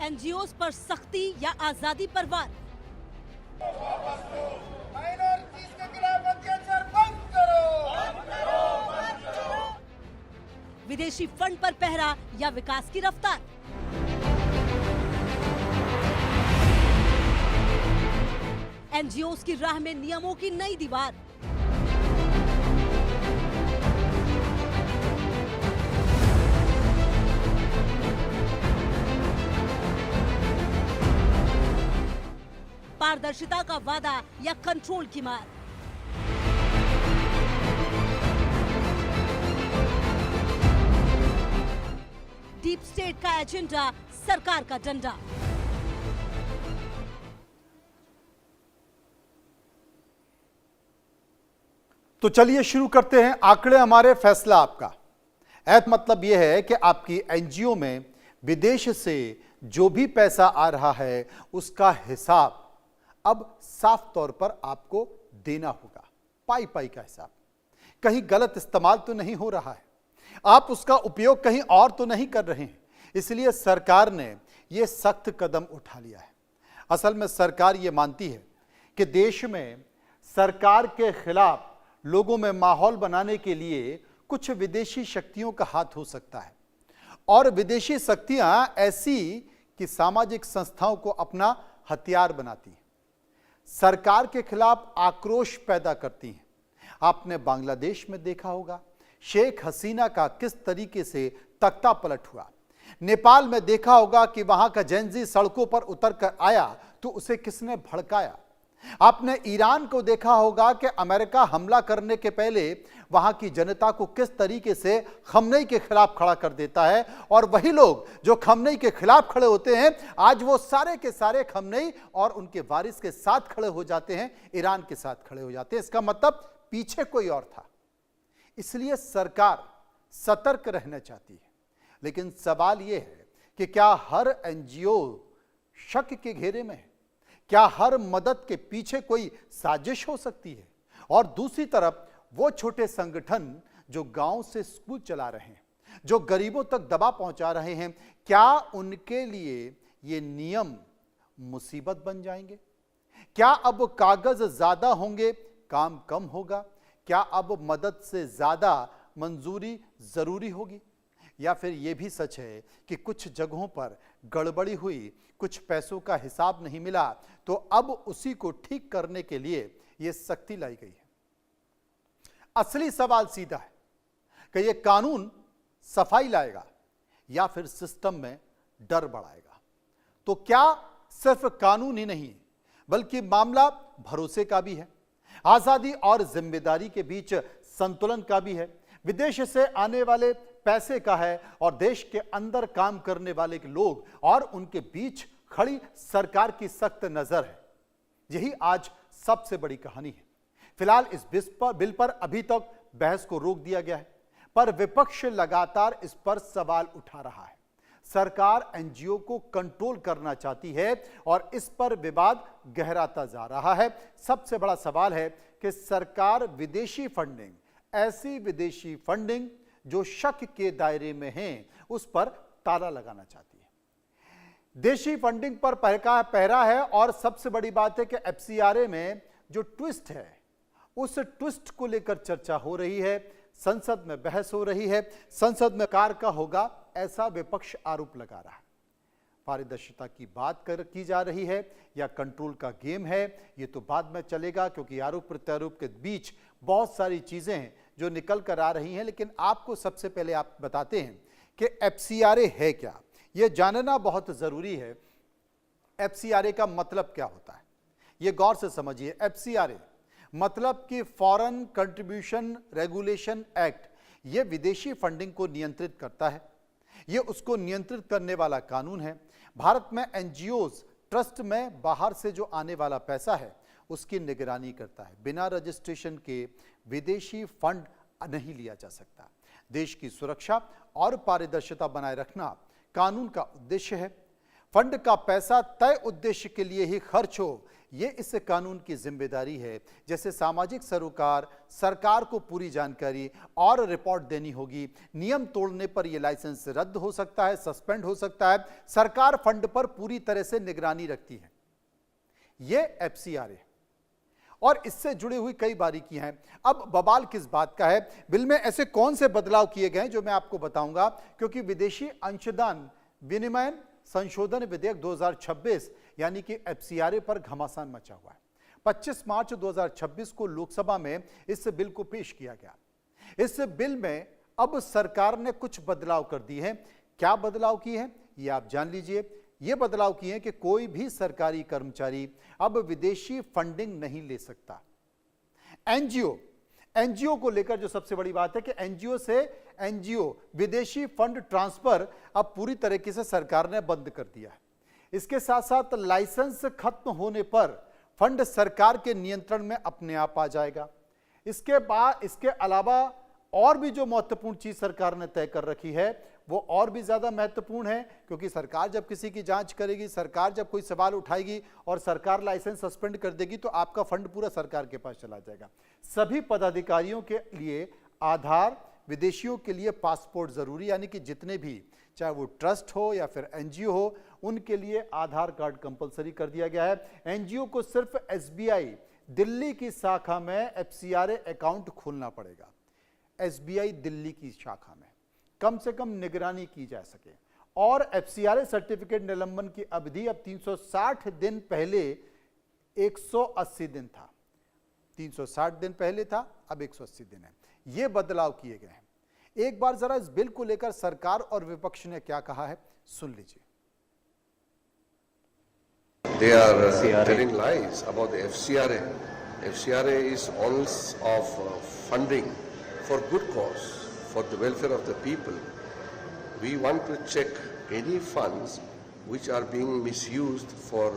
NGOs पर सख्ती या आजादी पर वार? माइनॉरिटीज के खिलाफ अत्याचार बंद करो। विदेशी फंड पर पहरा या विकास की रफ्तार? एनजीओज की राह में नियमों की नई दीवार? पारदर्शिता का वादा या कंट्रोल की मार? डीप स्टेट का एजेंडा, सरकार का डंडा? तो चलिए शुरू करते हैं। आंकड़े हमारे, फैसला आपका। ऐप मतलब यह है कि आपकी एनजीओ में विदेश से जो भी पैसा आ रहा है उसका हिसाब अब साफ तौर पर आपको देना होगा। पाई पाई का हिसाब। कहीं गलत इस्तेमाल तो नहीं हो रहा है, आप उसका उपयोग कहीं और तो नहीं कर रहे हैं, इसलिए सरकार ने यह सख्त कदम उठा लिया है। असल में सरकार यह मानती है कि देश में सरकार के खिलाफ लोगों में माहौल बनाने के लिए कुछ विदेशी शक्तियों का हाथ हो सकता है, और विदेशी शक्तियां ऐसी कि सामाजिक संस्थाओं को अपना हथियार बनाती हैं, सरकार के खिलाफ आक्रोश पैदा करती हैं। आपने बांग्लादेश में देखा होगा शेख हसीना का किस तरीके से तख्ता पलट हुआ। नेपाल में देखा होगा कि वहां का जेनजी सड़कों पर उतर कर आया तो उसे किसने भड़काया। आपने ईरान को देखा होगा कि अमेरिका हमला करने के पहले वहां की जनता को किस तरीके से खमनेई के खिलाफ खड़ा कर देता है, और वही लोग जो खमनेई के खिलाफ खड़े होते हैं आज वो सारे के सारे खमनेई और उनके वारिस के साथ खड़े हो जाते हैं, ईरान के साथ खड़े हो जाते हैं। इसका मतलब पीछे कोई और था। इसलिए सरकार सतर्क रहना चाहती है, लेकिन सवाल यह है कि क्या हर एनजीओ शक के घेरे में है? क्या हर मदद के पीछे कोई साजिश हो सकती है? और दूसरी तरफ वो छोटे संगठन जो गांव से स्कूल चला रहे हैं, जो गरीबों तक दवा पहुंचा रहे हैं, क्या उनके लिए ये नियम मुसीबत बन जाएंगे? क्या अब कागज ज्यादा होंगे, काम कम होगा? क्या अब मदद से ज्यादा मंजूरी जरूरी होगी? या फिर यह भी सच है कि कुछ जगहों पर गड़बड़ी हुई, कुछ पैसों का हिसाब नहीं मिला, तो अब उसी को ठीक करने के लिए यह सख्ती लाई गई है। असली सवाल सीधा है कि यह कानून सफाई लाएगा या फिर सिस्टम में डर बढ़ाएगा। तो क्या सिर्फ कानून ही नहीं बल्कि मामला भरोसे का भी है, आजादी और जिम्मेदारी के बीच संतुलन का भी है, विदेश से आने वाले पैसे का है, और देश के अंदर काम करने वाले लोग और उनके बीच खड़ी सरकार की सख्त नजर है। यही आज सबसे बड़ी कहानी है। फिलहाल इस बिल पर अभी तक बहस को रोक दिया गया है, पर विपक्ष लगातार इस पर सवाल उठा रहा है। सरकार एनजीओ को कंट्रोल करना चाहती है और इस पर विवाद गहराता जा रहा है। सबसे बड़ा सवाल है कि सरकार विदेशी फंडिंग, ऐसी विदेशी फंडिंग जो शक के दायरे में है, उस पर ताला लगाना चाहती है। देशी फंडिंग पर पहरा है, और सबसे बड़ी बात है कि एफसीआरए में जो ट्विस्ट है उस ट्विस्ट को लेकर चर्चा हो रही है, संसद में बहस हो रही है। संसद में कार का होगा ऐसा विपक्ष आरोप लगा रहा है। पारदर्शिता की बात की जा रही है या कंट्रोल का गेम है, ये तो बाद में चलेगा, क्योंकि आरोप प्रत्यारोप के बीच बहुत सारी चीजें हैं जो निकल कर आ रही हैं। लेकिन आपको सबसे पहले आप बताते हैं कि एफसीआरए है क्या, यह जानना बहुत जरूरी है। एफसीआरए का मतलब क्या होता है, यह गौर से समझिए। एफसीआरए मतलब कि फॉरेन कंट्रीब्यूशन रेगुलेशन एक्ट, यह विदेशी फंडिंग को नियंत्रित करता है, यह उसको नियंत्रित करने वाला कानून है। भारत में एनजीओज ट्रस्ट में बाहर से जो आने वाला पैसा है उसकी निगरानी करता है। बिना रजिस्ट्रेशन के विदेशी फंड नहीं लिया जा सकता। देश की सुरक्षा और पारदर्शिता बनाए रखना कानून का उद्देश्य है। फंड का पैसा तय उद्देश्य के लिए ही खर्च हो, ये इस कानून की जिम्मेदारी है। जैसे सामाजिक सरोकार, सरकार को पूरी जानकारी और रिपोर्ट देनी होगी। नियम तोड़ने पर यह लाइसेंस रद्द हो सकता है, सस्पेंड हो सकता है। सरकार फंड पर पूरी तरह से निगरानी रखती है। यह एफसीआरए और इससे जुड़ी हुई कई बारीकियां हैं। अब बवाल किस बात का है, बिल में ऐसे कौन से बदलाव किए गए हैं जो मैं आपको बताऊंगा, क्योंकि विदेशी अंशदान विनिमय संशोधन विधेयक 2026 यानी कि एफसीआरए पर घमासान मचा हुआ है। 25 मार्च 2026 को लोकसभा में इस बिल को पेश किया गया। इस बिल में अब सरकार ने कुछ बदलाव कर दिए हैं। क्या बदलाव किए हैं ये आप जान लीजिए। ये बदलाव किए हैं कि कोई भी सरकारी कर्मचारी अब विदेशी फंडिंग नहीं ले सकता। एनजीओ को लेकर जो सबसे बड़ी बात है कि एनजीओ से एनजीओ विदेशी फंड ट्रांसफर अब पूरी तरीके से सरकार ने बंद कर दिया है। इसके साथ साथ लाइसेंस खत्म होने पर फंड सरकार के नियंत्रण में अपने आप आ जाएगा। इसके अलावा और भी जो महत्वपूर्ण चीज सरकार ने तय कर रखी है वो और भी ज्यादा महत्वपूर्ण है, क्योंकि सरकार जब किसी की जांच करेगी, सरकार जब कोई सवाल उठाएगी और सरकार लाइसेंस सस्पेंड कर देगी तो आपका फंड पूरा सरकार के पास चला जाएगा। सभी पदाधिकारियों के लिए आधार, विदेशियों के लिए पासपोर्ट जरूरी, यानी कि जितने भी चाहे वो ट्रस्ट हो या फिर एनजीओ हो उनके लिए आधार कार्ड कंपलसरी कर दिया गया है। एनजीओ को सिर्फ एसबीआई दिल्ली की शाखा में एफसीआरए अकाउंट खोलना पड़ेगा। एसबीआई दिल्ली की शाखा में कम से कम निगरानी की जा सके। और एफसीआरए सर्टिफिकेट निलंबन की अवधि अब 360 दिन पहले 180 दिन था। 360 दिन पहले था, अब 180 दिन है। ये बदलाव किए गए हैं। एक बार जरा इस बिल को लेकर सरकार और विपक्ष ने क्या कहा है सुन लीजिए। They are telling lies about the FCRA. FCRA is all of funding for good cause, for the welfare of the people. We want to check any funds which are being misused for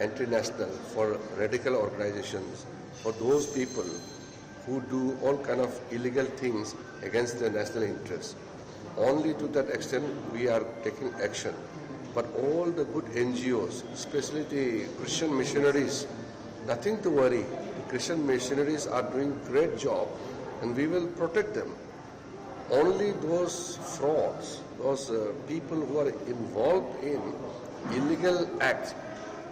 anti-national, for radical organizations, for those people who do all kind of illegal things against the national interest. Only to that extent we are taking action. But all the good NGOs, especially the Christian missionaries, nothing to worry. The Christian missionaries are doing great job and we will protect them. Only those frauds, those people who are involved in illegal acts,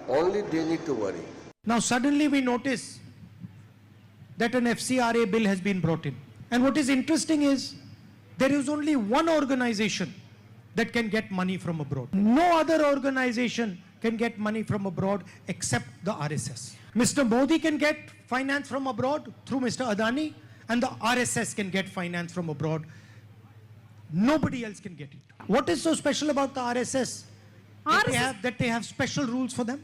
only they need to worry. Now suddenly we notice that an FCRA bill has been brought in. And what is interesting is there is only one organization that can get money from abroad. No other organization can get money from abroad except the RSS. Mr. Modi can get finance from abroad through Mr. Adani, and the RSS can get finance from abroad. Nobody else can get it. What is so special about the RSS? That they have special rules for them.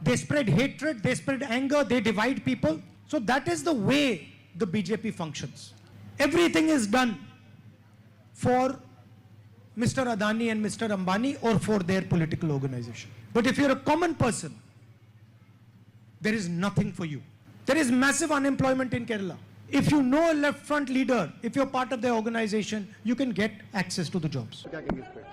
They spread hatred, they spread anger, they divide people. So that is the way the BJP functions. Everything is done for Mr. Adani and Mr. Ambani or for their political organization. But if you're a common person, there is nothing for you. There is massive unemployment in Kerala. If you know a left front leader, if you're part of their organization, you can get access to the jobs.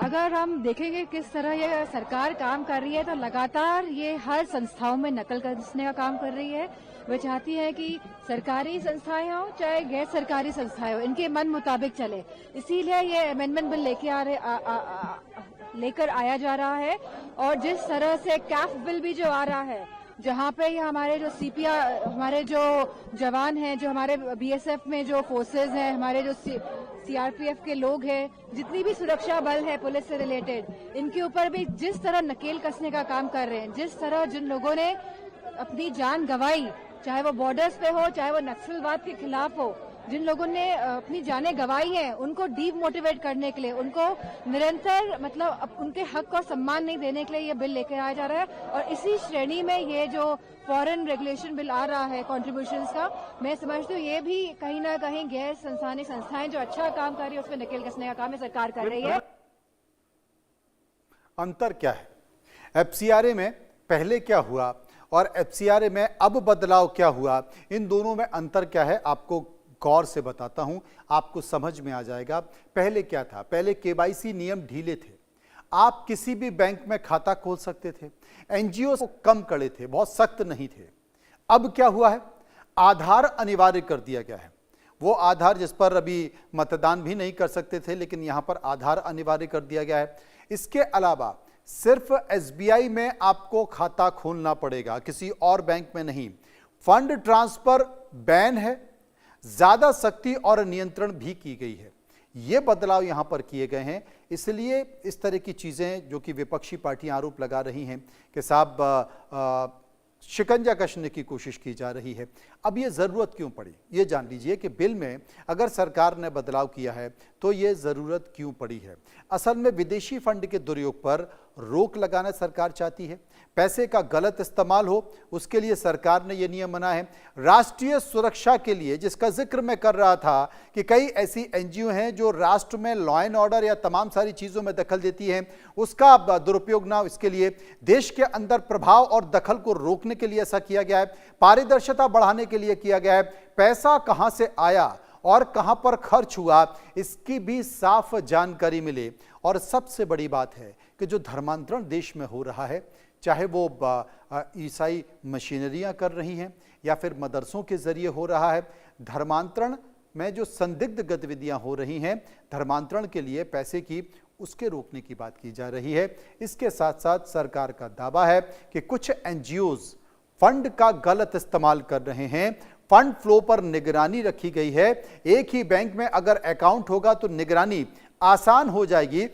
अगर हम देखेंगे किस तरह ये सरकार काम कर रही है तो लगातार ये हर संस्थाओं में नकल कसने का काम कर रही है। वो चाहती है कि सरकारी संस्थाएं हो चाहे गैर सरकारी संस्थाएं हो, इनके मन मुताबिक चले। इसीलिए ये अमेंडमेंट बिल लेकर आया जा रहा है। और जिस तरह से कैफ बिल भी जो आ रहा है, जहाँ पे ये हमारे जो सीपीआर, हमारे जो जवान हैं, जो हमारे बीएसएफ में जो फोर्सेस हैं, हमारे जो सीआरपीएफ के लोग हैं, जितनी भी सुरक्षा बल है पुलिस से रिलेटेड, इनके ऊपर भी जिस तरह नकेल कसने का काम कर रहे हैं, जिस तरह जिन लोगों ने अपनी जान गंवाई, चाहे वो बॉर्डर्स पे हो, चाहे वो नक्सलवाद के खिलाफ हो, जिन लोगों ने अपनी जानें गंवाई हैं, उनको डीमोटिवेट करने के लिए, उनको निरंतर मतलब उनके हक और सम्मान नहीं देने के लिए ये बिल लेकर आया जा रहा है। और इसी श्रेणी में ये जो फॉरेन रेगुलेशन बिल आ रहा है कॉन्ट्रीब्यूशंस का, मैं समझती हूँ ये भी कहीं ना कहीं गैर संस्थानिक संस्थाएं जो अच्छा काम कर रही है उसमें नकेल कसने का काम है सरकार कर रही है। अंतर क्या है एफसीआरए में पहले क्या हुआ और एफसीआरए में अब बदलाव क्या हुआ, इन दोनों में अंतर क्या है आपको गौर से बताता हूं, आपको समझ में आ जाएगा। पहले क्या था, पहले केवाईसी नियम ढीले थे, आप किसी भी बैंक में खाता खोल सकते थे, एनजीओ को कम कड़े थे, बहुत सख्त नहीं थे। अब क्या हुआ है, आधार अनिवार्य कर दिया गया है। वो आधार जिस पर अभी मतदान भी नहीं कर सकते थे, लेकिन यहां पर आधार अनिवार्य कर दिया गया है। इसके अलावा सिर्फ एसबीआई में आपको खाता खोलना पड़ेगा, किसी और बैंक में नहीं। फंड ट्रांसफर बैन है, ज्यादा सख्ती और नियंत्रण भी की गई है। ये बदलाव यहां पर किए गए हैं, इसलिए इस तरह की चीजें जो कि विपक्षी पार्टियां आरोप लगा रही हैं कि साहब शिकंजा कसने की कोशिश की जा रही है। अब ये ज़रूरत क्यों पड़ी, ये जान लीजिए कि बिल में अगर सरकार ने बदलाव किया है तो ये ज़रूरत क्यों पड़ी है। असल में विदेशी फंड के दुरुपयोग पर रोक लगाना सरकार चाहती है। पैसे का गलत इस्तेमाल हो उसके लिए सरकार ने यह नियम बनाया है। राष्ट्रीय सुरक्षा के लिए, जिसका जिक्र मैं कर रहा था कि कई ऐसी एनजीओ हैं जो राष्ट्र में लॉ एंड ऑर्डर या तमाम सारी चीज़ों में दखल देती हैं, उसका दुरुपयोग ना हो इसके लिए देश के अंदर प्रभाव और दखल को रोकने के लिए ऐसा किया गया है। पारदर्शिता बढ़ाने के लिए किया गया है। पैसा कहां से आया और कहां पर खर्च हुआ इसकी भी साफ जानकारी मिले। और सबसे बड़ी बात है कि जो धर्मांतरण देश में हो रहा है, चाहे वो ईसाई मशीनरियां कर रही हैं या फिर मदरसों के जरिए हो रहा है, धर्मांतरण में जो संदिग्ध गतिविधियां हो रही हैं धर्मांतरण के लिए पैसे की, उसके रोकने की बात की जा रही है। इसके साथ साथ सरकार का दावा है कि कुछ एनजीओज फंड का गलत इस्तेमाल कर रहे हैं। फंड फ्लो पर निगरानी रखी गई है। एक ही बैंक में अगर अकाउंट होगा तो निगरानी आसान हो जाएगी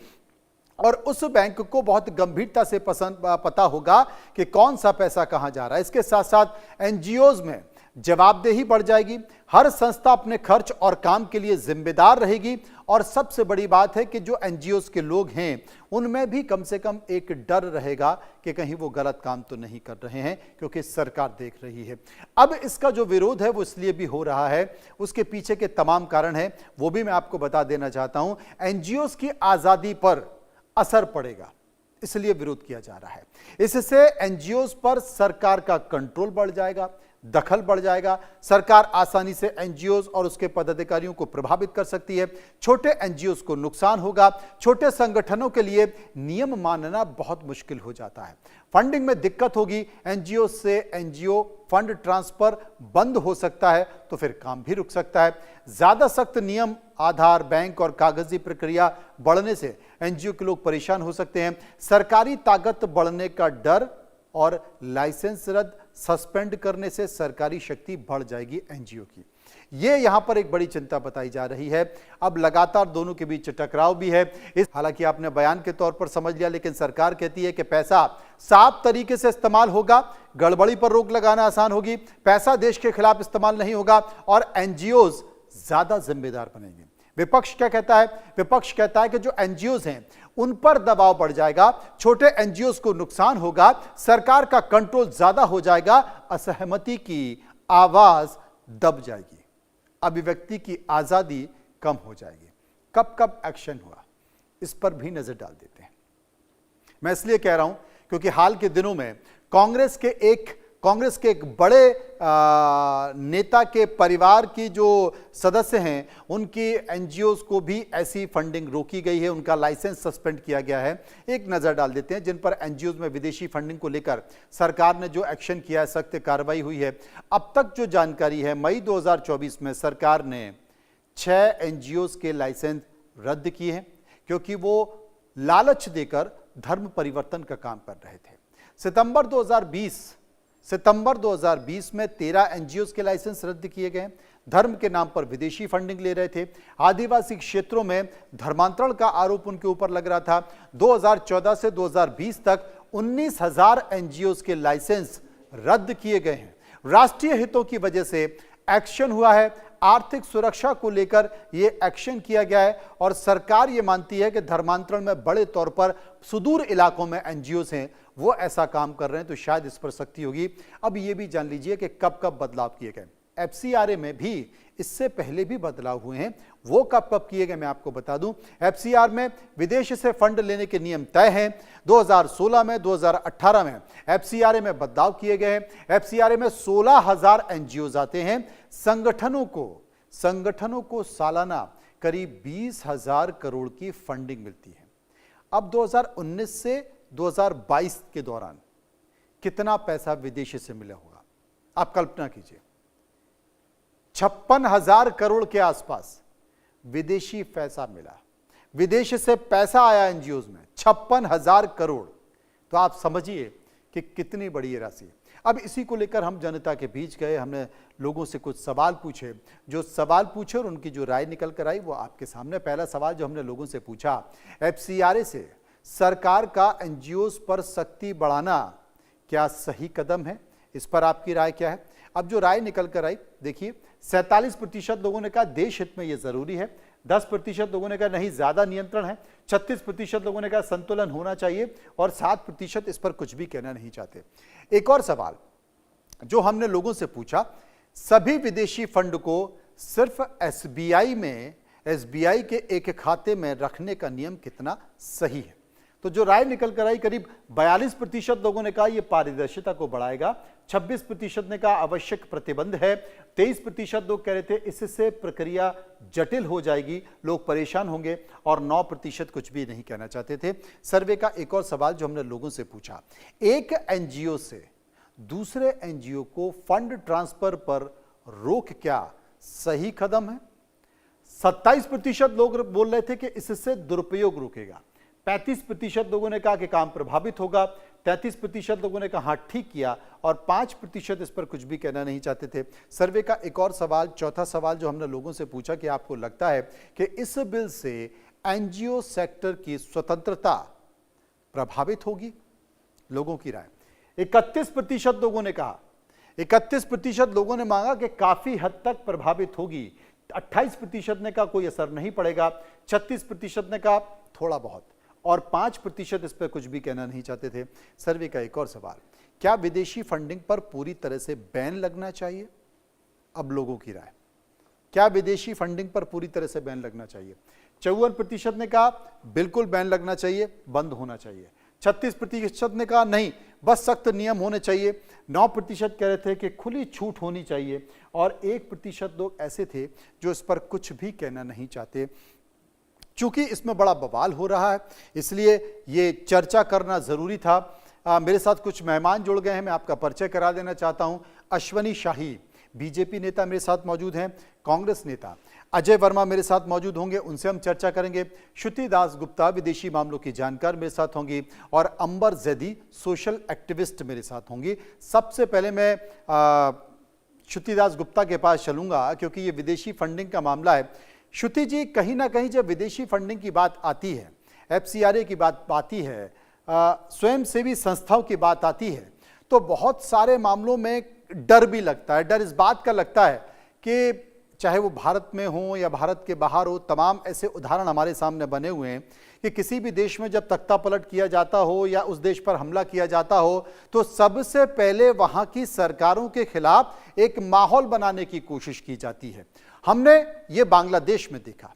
और उस बैंक को बहुत गंभीरता से पता होगा कि कौन सा पैसा कहां जा रहा है। इसके साथ साथ एनजीओज में जवाबदेही बढ़ जाएगी। हर संस्था अपने खर्च और काम के लिए जिम्मेदार रहेगी। और सबसे बड़ी बात है कि जो एनजीओज के लोग हैं उनमें भी कम से कम एक डर रहेगा कि कहीं वो गलत काम तो नहीं कर रहे हैं, क्योंकि सरकार देख रही है। अब इसका जो विरोध है वो इसलिए भी हो रहा है, उसके पीछे के तमाम कारण है वो भी मैं आपको बता देना चाहता हूं। एनजीओज की आजादी पर असर पड़ेगा, इसलिए विरोध किया जा रहा है। इससे एनजीओज पर सरकार का कंट्रोल बढ़ जाएगा, दखल बढ़ जाएगा। सरकार आसानी से एनजीओज और उसके पदाधिकारियों को प्रभावित कर सकती है। छोटे एनजीओज को नुकसान होगा। छोटे संगठनों के लिए नियम मानना बहुत मुश्किल हो जाता है। फंडिंग में दिक्कत होगी। एनजीओ से एनजीओ फंड ट्रांसफर बंद हो सकता है तो फिर काम भी रुक सकता है। ज्यादा सख्त नियम, आधार, बैंक और कागजी प्रक्रिया बढ़ने से एनजीओ के लोग परेशान हो सकते हैं। सरकारी ताकत बढ़ने का डर और लाइसेंस रद्द, सस्पेंड करने से सरकारी शक्ति बढ़ जाएगी एनजीओ की। ये यहां पर एक बड़ी चिंता बताई जा रही है। अब लगातार दोनों के बीच टकराव भी है। हालांकि आपने बयान के तौर पर समझ लिया, लेकिन सरकार कहती है कि पैसा साफ तरीके से इस्तेमाल होगा, गड़बड़ी पर रोक लगाना आसान होगी, पैसा देश के खिलाफ इस्तेमाल नहीं होगा और एनजीओज ज्यादा जिम्मेदार बनेंगे। विपक्ष क्या कहता है? विपक्ष कहता है कि जो एनजीओज हैं उन पर दबाव बढ़ जाएगा, छोटे एनजीओज को नुकसान होगा, सरकार का कंट्रोल ज्यादा हो जाएगा, असहमति की आवाज दब जाएगी, अभिव्यक्ति की आजादी कम हो जाएगी। कब कब एक्शन हुआ इस पर भी नजर डाल देते हैं। मैं इसलिए कह रहा हूं क्योंकि हाल के दिनों में कांग्रेस के एक बड़े नेता के परिवार की जो सदस्य हैं उनकी एनजीओज को भी ऐसी फंडिंग रोकी गई है, उनका लाइसेंस सस्पेंड किया गया है। एक नजर डाल देते हैं जिन पर एनजीओज में विदेशी फंडिंग को लेकर सरकार ने जो एक्शन किया है, सख्त कार्रवाई हुई है। अब तक जो जानकारी है, मई 2024 में सरकार ने 6 एनजीओज के लाइसेंस रद्द किए हैं क्योंकि वो लालच देकर धर्म परिवर्तन का काम कर रहे थे। सितंबर 2020 में 13 एनजीओज के लाइसेंस रद्द किए गए। धर्म के नाम पर विदेशी फंडिंग ले रहे थे। आदिवासी क्षेत्रों में धर्मांतरण का आरोप उनके ऊपर लग रहा था। 2014 से 2020 तक 19,000 एनजीओज के लाइसेंस रद्द किए गए हैं। राष्ट्रीय हितों की वजह से एक्शन हुआ है, आर्थिक सुरक्षा को लेकर यह एक्शन किया गया है और सरकार यह मानती है कि धर्मांतरण में बड़े तौर पर सुदूर इलाकों में एनजीओज हैं, वो ऐसा काम कर रहे हैं, तो शायद इस पर सख्ती होगी। अब यह भी जान लीजिए कि कब कब बदलाव किए गए। एफसीआरए में भी इससे पहले भी बदलाव हुए हैं, वो कब कब किए गए मैं आपको बता दूं। एफसीआर में विदेश से फंड लेने के नियम तय हैं। 2016 में, 2018 में एफसीआरए में बदलाव किए गए हैं। एफसीआरए में 16,000 एनजीओज आते हैं। संगठनों को सालाना करीब 20,000 करोड़ की फंडिंग मिलती है। अब 2019 से 2022 के दौरान कितना पैसा विदेशी से मिला होगा, आप कल्पना कीजिए। 56,000 करोड़ के आसपास विदेशी पैसा मिला, विदेश से पैसा आया एनजीओ में 56,000 करोड़। तो आप समझिए कि कितनी बड़ी ये राशि है। अब इसी को लेकर हम जनता के बीच गए, हमने लोगों से कुछ सवाल पूछे, जो सवाल पूछे और उनकी जो राय निकल कर आई वो आपके सामने। पहला सवाल जो हमने लोगों से पूछा, एफसीआरए से सरकार का एनजीओज पर सख्ती बढ़ाना क्या सही कदम है, इस पर आपकी राय क्या है? अब जो राय निकल कर आई, देखिए 47% लोगों ने कहा देश हित में यह जरूरी है, 10% लोगों ने कहा नहीं ज्यादा नियंत्रण है, 36% लोगों ने कहा संतुलन होना चाहिए और 7% इस पर कुछ भी कहना नहीं चाहते। एक और सवाल जो हमने लोगों से पूछा, सभी विदेशी फंड को सिर्फ एसबीआई में, एसबीआई के एक खाते में रखने का नियम कितना सही है? तो जो राय निकल कर आई, करीब 42% लोगों ने कहा यह पारदर्शिता को बढ़ाएगा, 26% ने कहा आवश्यक प्रतिबंध है, 23% लोग कह रहे थे इससे प्रक्रिया जटिल हो जाएगी, लोग परेशान होंगे, और 9% कुछ भी नहीं कहना चाहते थे। सर्वे का एक और सवाल जो हमने लोगों से पूछा, एक एनजीओ से दूसरे एनजीओ को फंड ट्रांसफर पर रोक क्या सही कदम है? 27% लोग बोल रहे थे कि इससे दुरुपयोग रुकेगा, 35% लोगों ने कहा कि काम प्रभावित होगा, 33% लोगों ने कहा हाँ ठीक किया, और 5% इस पर कुछ भी कहना नहीं चाहते थे। सर्वे का एक और सवाल, चौथा सवाल जो हमने लोगों से पूछा कि आपको लगता है कि इस बिल से एनजीओ सेक्टर की स्वतंत्रता प्रभावित होगी? लोगों की राय, 31% लोगों ने कहा, 31% लोगों ने मांगा कि काफी हद तक प्रभावित होगी, 28% ने कहा कोई असर नहीं पड़ेगा, 36% ने कहा थोड़ा बहुत, और 5% इस पर कुछ भी कहना नहीं चाहते थे। सर्वे का एक और सवाल, क्या विदेशी फंडिंग पर पूरी तरह से बैन लगना चाहिए? अब लोगों की राय, क्या विदेशी फंडिंग पर पूरी तरह से बैन लगना चाहिए? 54% ने कहा बिल्कुल बैन लगना चाहिए, बंद होना चाहिए, 36% ने कहा नहीं बस सख्त नियम होने चाहिए, 9% कह रहे थे कि खुली छूट होनी चाहिए, और 1% लोग ऐसे थे जो इस पर कुछ भी कहना नहीं चाहते। चूंकि इसमें बड़ा बवाल हो रहा है इसलिए ये चर्चा करना जरूरी था। मेरे साथ कुछ मेहमान जुड़ गए हैं, मैं आपका परिचय करा देना चाहता हूं। अश्वनी शाही बीजेपी नेता मेरे साथ मौजूद हैं, कांग्रेस नेता अजय वर्मा मेरे साथ मौजूद होंगे, उनसे हम चर्चा करेंगे। श्रुति दास गुप्ता विदेशी मामलों की जानकार मेरे साथ होंगी, और अंबर जैदी सोशल एक्टिविस्ट मेरे साथ होंगी। सबसे पहले मैं श्रुति दास गुप्ता के पास चलूंगा क्योंकि ये विदेशी फंडिंग का मामला है। श्रुति जी, कहीं ना कहीं जब विदेशी फंडिंग की बात आती है, एफसीआरए की बात आती है, स्वयंसेवी संस्थाओं की बात आती है, तो बहुत सारे मामलों में डर भी लगता है। डर इस बात का लगता है कि चाहे वो भारत में हो या भारत के बाहर हो, तमाम ऐसे उदाहरण हमारे सामने बने हुए हैं कि किसी भी देश में जब तख्ता पलट किया जाता हो या उस देश पर हमला किया जाता हो तो सबसे पहले वहां की सरकारों के खिलाफ एक माहौल बनाने की कोशिश की जाती है। हमने ये बांग्लादेश में देखा,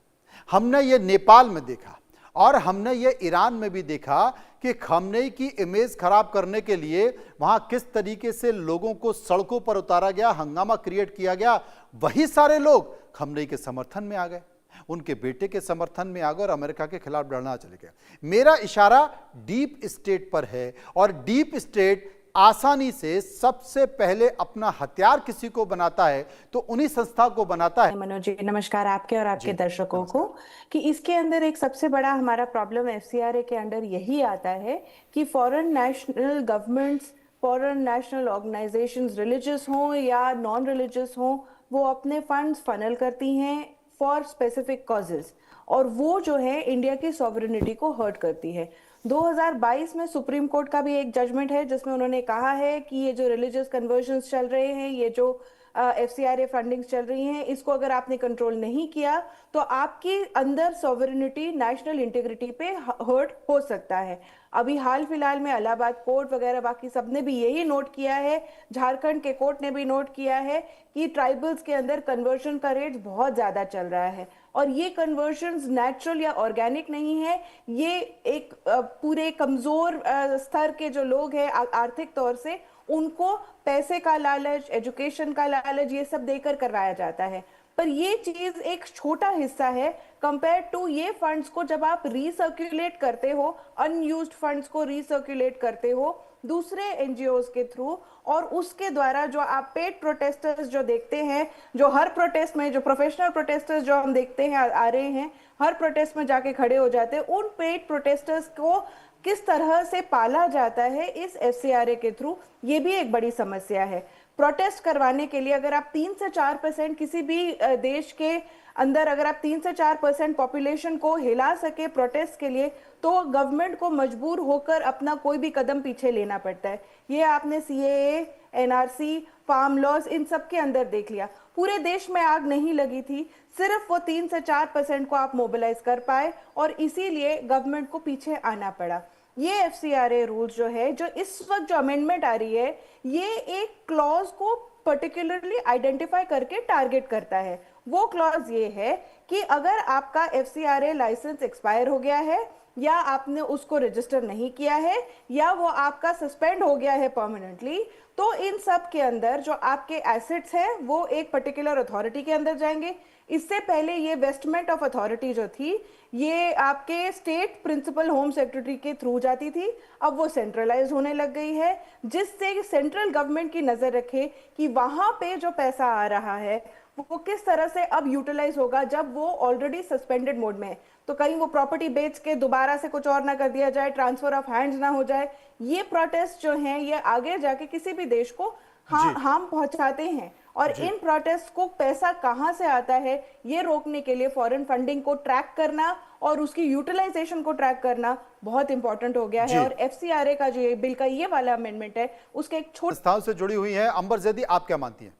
हमने ये नेपाल में देखा, और हमने ये ईरान में भी देखा कि खमेनी की इमेज खराब करने के लिए वहां किस तरीके से लोगों को सड़कों पर उतारा गया, हंगामा क्रिएट किया गया। वही सारे लोग खमेनी के समर्थन में आ गए, उनके बेटे के समर्थन में आ गए और अमेरिका के खिलाफ लड़ना चले गए। मेरा इशारा डीप स्टेट पर है, और डीप स्टेट आसानी से सबसे पहले अपना हथियार किसी को बनाता है तो उन्हीं संस्था को बनाता है। मनोज जी, नमस्कार आपके और आपके दर्शकों को। कि इसके अंदर एक सबसे बड़ा हमारा प्रॉब्लम एफसीआरए के अंदर यही आता है कि foreign national governments, foreign national organisations, religious हों या नॉन रिलीजियस हों, वो अपने फंड्स फनल करती हैं फॉर स्पेसिफिक कॉजेज, और वो जो है इंडिया की सॉवरेनिटी को हर्ट करती है। 2022 में सुप्रीम कोर्ट का भी एक जजमेंट है जिसमें उन्होंने कहा है कि ये जो रिलीजियस कन्वर्जन्स चल रहे हैं, ये जो एफसीआरए फंडिंग्स चल रही हैं, इसको अगर आपने कंट्रोल नहीं किया तो आपके अंदर सॉवरेनिटी, नेशनल इंटीग्रिटी पे हर्ट हो सकता है। अभी हाल फिलहाल में इलाहाबाद कोर्ट वगैरह बाकी सबने भी यही नोट किया है, झारखंड के कोर्ट ने भी नोट किया है कि ट्राइबल्स के अंदर कन्वर्जन का रेट बहुत ज्यादा चल रहा है, और ये कन्वर्जन्स नेचुरल या ऑर्गेनिक नहीं है। ये एक पूरे कमजोर स्तर के जो लोग हैं आर्थिक तौर से, उनको पैसे का लालच, एजुकेशन का लालच, ये सब देकर करवाया जाता है। पर ये चीज एक छोटा हिस्सा है कंपेयर टू ये फंड्स को जब आप रीसर्कुलेट करते हो, अनयूज्ड फंड्स को रीसर्कुलेट करते हो दूसरे एनजीओज के थ्रू, और उसके द्वारा जो आप पेड प्रोटेस्टर्स जो देखते हैं, जो हर प्रोटेस्ट में जो प्रोफेशनल प्रोटेस्टर्स जो हम देखते हैं आ रहे हैं, हर प्रोटेस्ट में जाके खड़े हो जाते हैं, उन पेड प्रोटेस्टर्स को किस तरह से पाला जाता है इस एफसीआरए के थ्रू, ये भी एक बड़ी समस्या है। प्रोटेस्ट करवाने के लिए अगर आप 3 से 4% किसी भी देश के अंदर अगर आप 3 से 4% पॉपुलेशन को हिला सके प्रोटेस्ट के लिए, तो गवर्नमेंट को मजबूर होकर अपना कोई भी कदम पीछे लेना पड़ता है। ये आपने सीएए, एनआरसी, फार्म लॉज, इन सब के अंदर देख लिया। पूरे देश में आग नहीं लगी थी, सिर्फ वो 3 से 4% को आप मोबिलाइज कर पाए और इसीलिए गवर्नमेंट को पीछे आना पड़ा। ये एफसीआरए रूल्स जो है, जो इस वक्त जो अमेंडमेंट आ रही है, ये एक क्लॉज को पर्टिकुलरली आइडेंटिफाई करके टारगेट करता है। वो क्लॉज ये है कि अगर आपका एफसीआरए लाइसेंस एक्सपायर हो गया है, या आपने उसको रजिस्टर नहीं किया है, या वो आपका सस्पेंड हो गया है परमानेंटली, तो इन सब के अंदर जो आपके एसेट्स हैं वो एक पर्टिकुलर अथॉरिटी के अंदर जाएंगे। इससे पहले ये वेस्टमेंट ऑफ अथॉरिटी जो थी, ये आपके स्टेट प्रिंसिपल होम सेक्रेटरी के थ्रू जाती थी, अब वो सेंट्रलाइज होने लग गई है, जिससे सेंट्रल गवर्नमेंट की नजर रखे कि वहां पे जो पैसा आ रहा है वो किस तरह से अब यूटिलाइज होगा जब वो ऑलरेडी सस्पेंडेड मोड में है। तो कहीं वो प्रॉपर्टी बेच के दोबारा से कुछ और ना कर दिया जाए, ट्रांसफर ऑफ हैंड्स ना हो जाए। ये प्रोटेस्ट जो हैं ये आगे जाके किसी भी देश को हार्म पहुंचाते हैं, और इन प्रोटेस्ट को पैसा कहां से आता है ये रोकने के लिए फॉरेन फंडिंग को ट्रैक करना और उसकी यूटिलाइजेशन को ट्रैक करना बहुत इंपॉर्टेंट हो गया है। और एफसीआरए का जो बिल का ये वाला अमेंडमेंट है उसके एक छोटे संस्थाओं से जुड़ी हुई है। अंबर जैदी, आप क्या मानती हैं?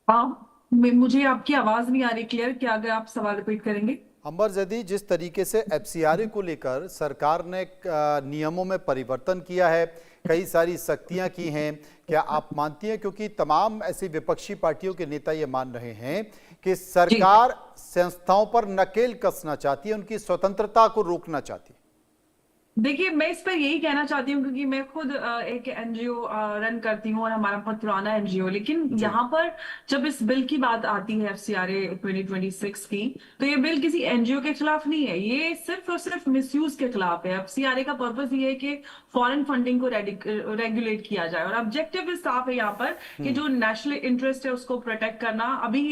हाँ, मुझे आपकी आवाज नहीं आ रही क्लियर, क्या अगर आप सवाल रिपीट करेंगे? अंबर जैदी, जिस तरीके से एफसीआरए को लेकर सरकार ने नियमों में परिवर्तन किया है, कई सारी सख्तियां की हैं, क्या आप मानती हैं, क्योंकि तमाम ऐसी विपक्षी पार्टियों के नेता ये मान रहे हैं कि सरकार संस्थाओं पर नकेल कसना चाहती है, उनकी स्वतंत्रता को रोकना चाहती है? देखिए, मैं इस पर यही कहना चाहती हूँ क्योंकि मैं खुद एक एनजीओ रन करती हूँ और हमारा बहुत पुराना एनजीओ, लेकिन यहाँ पर जब इस बिल की बात आती है एफसीआरए 2026 की, तो ये बिल किसी एनजीओ के खिलाफ नहीं है, ये सिर्फ और सिर्फ मिसयूज के खिलाफ है। एफसीआरए का पर्पस ये है कि फॉरेन फंडिंग को रेगुलेट किया जाए, और ऑब्जेक्टिव भी साफ है यहाँ पर कि जो नेशनल इंटरेस्ट है उसको प्रोटेक्ट करना। अभी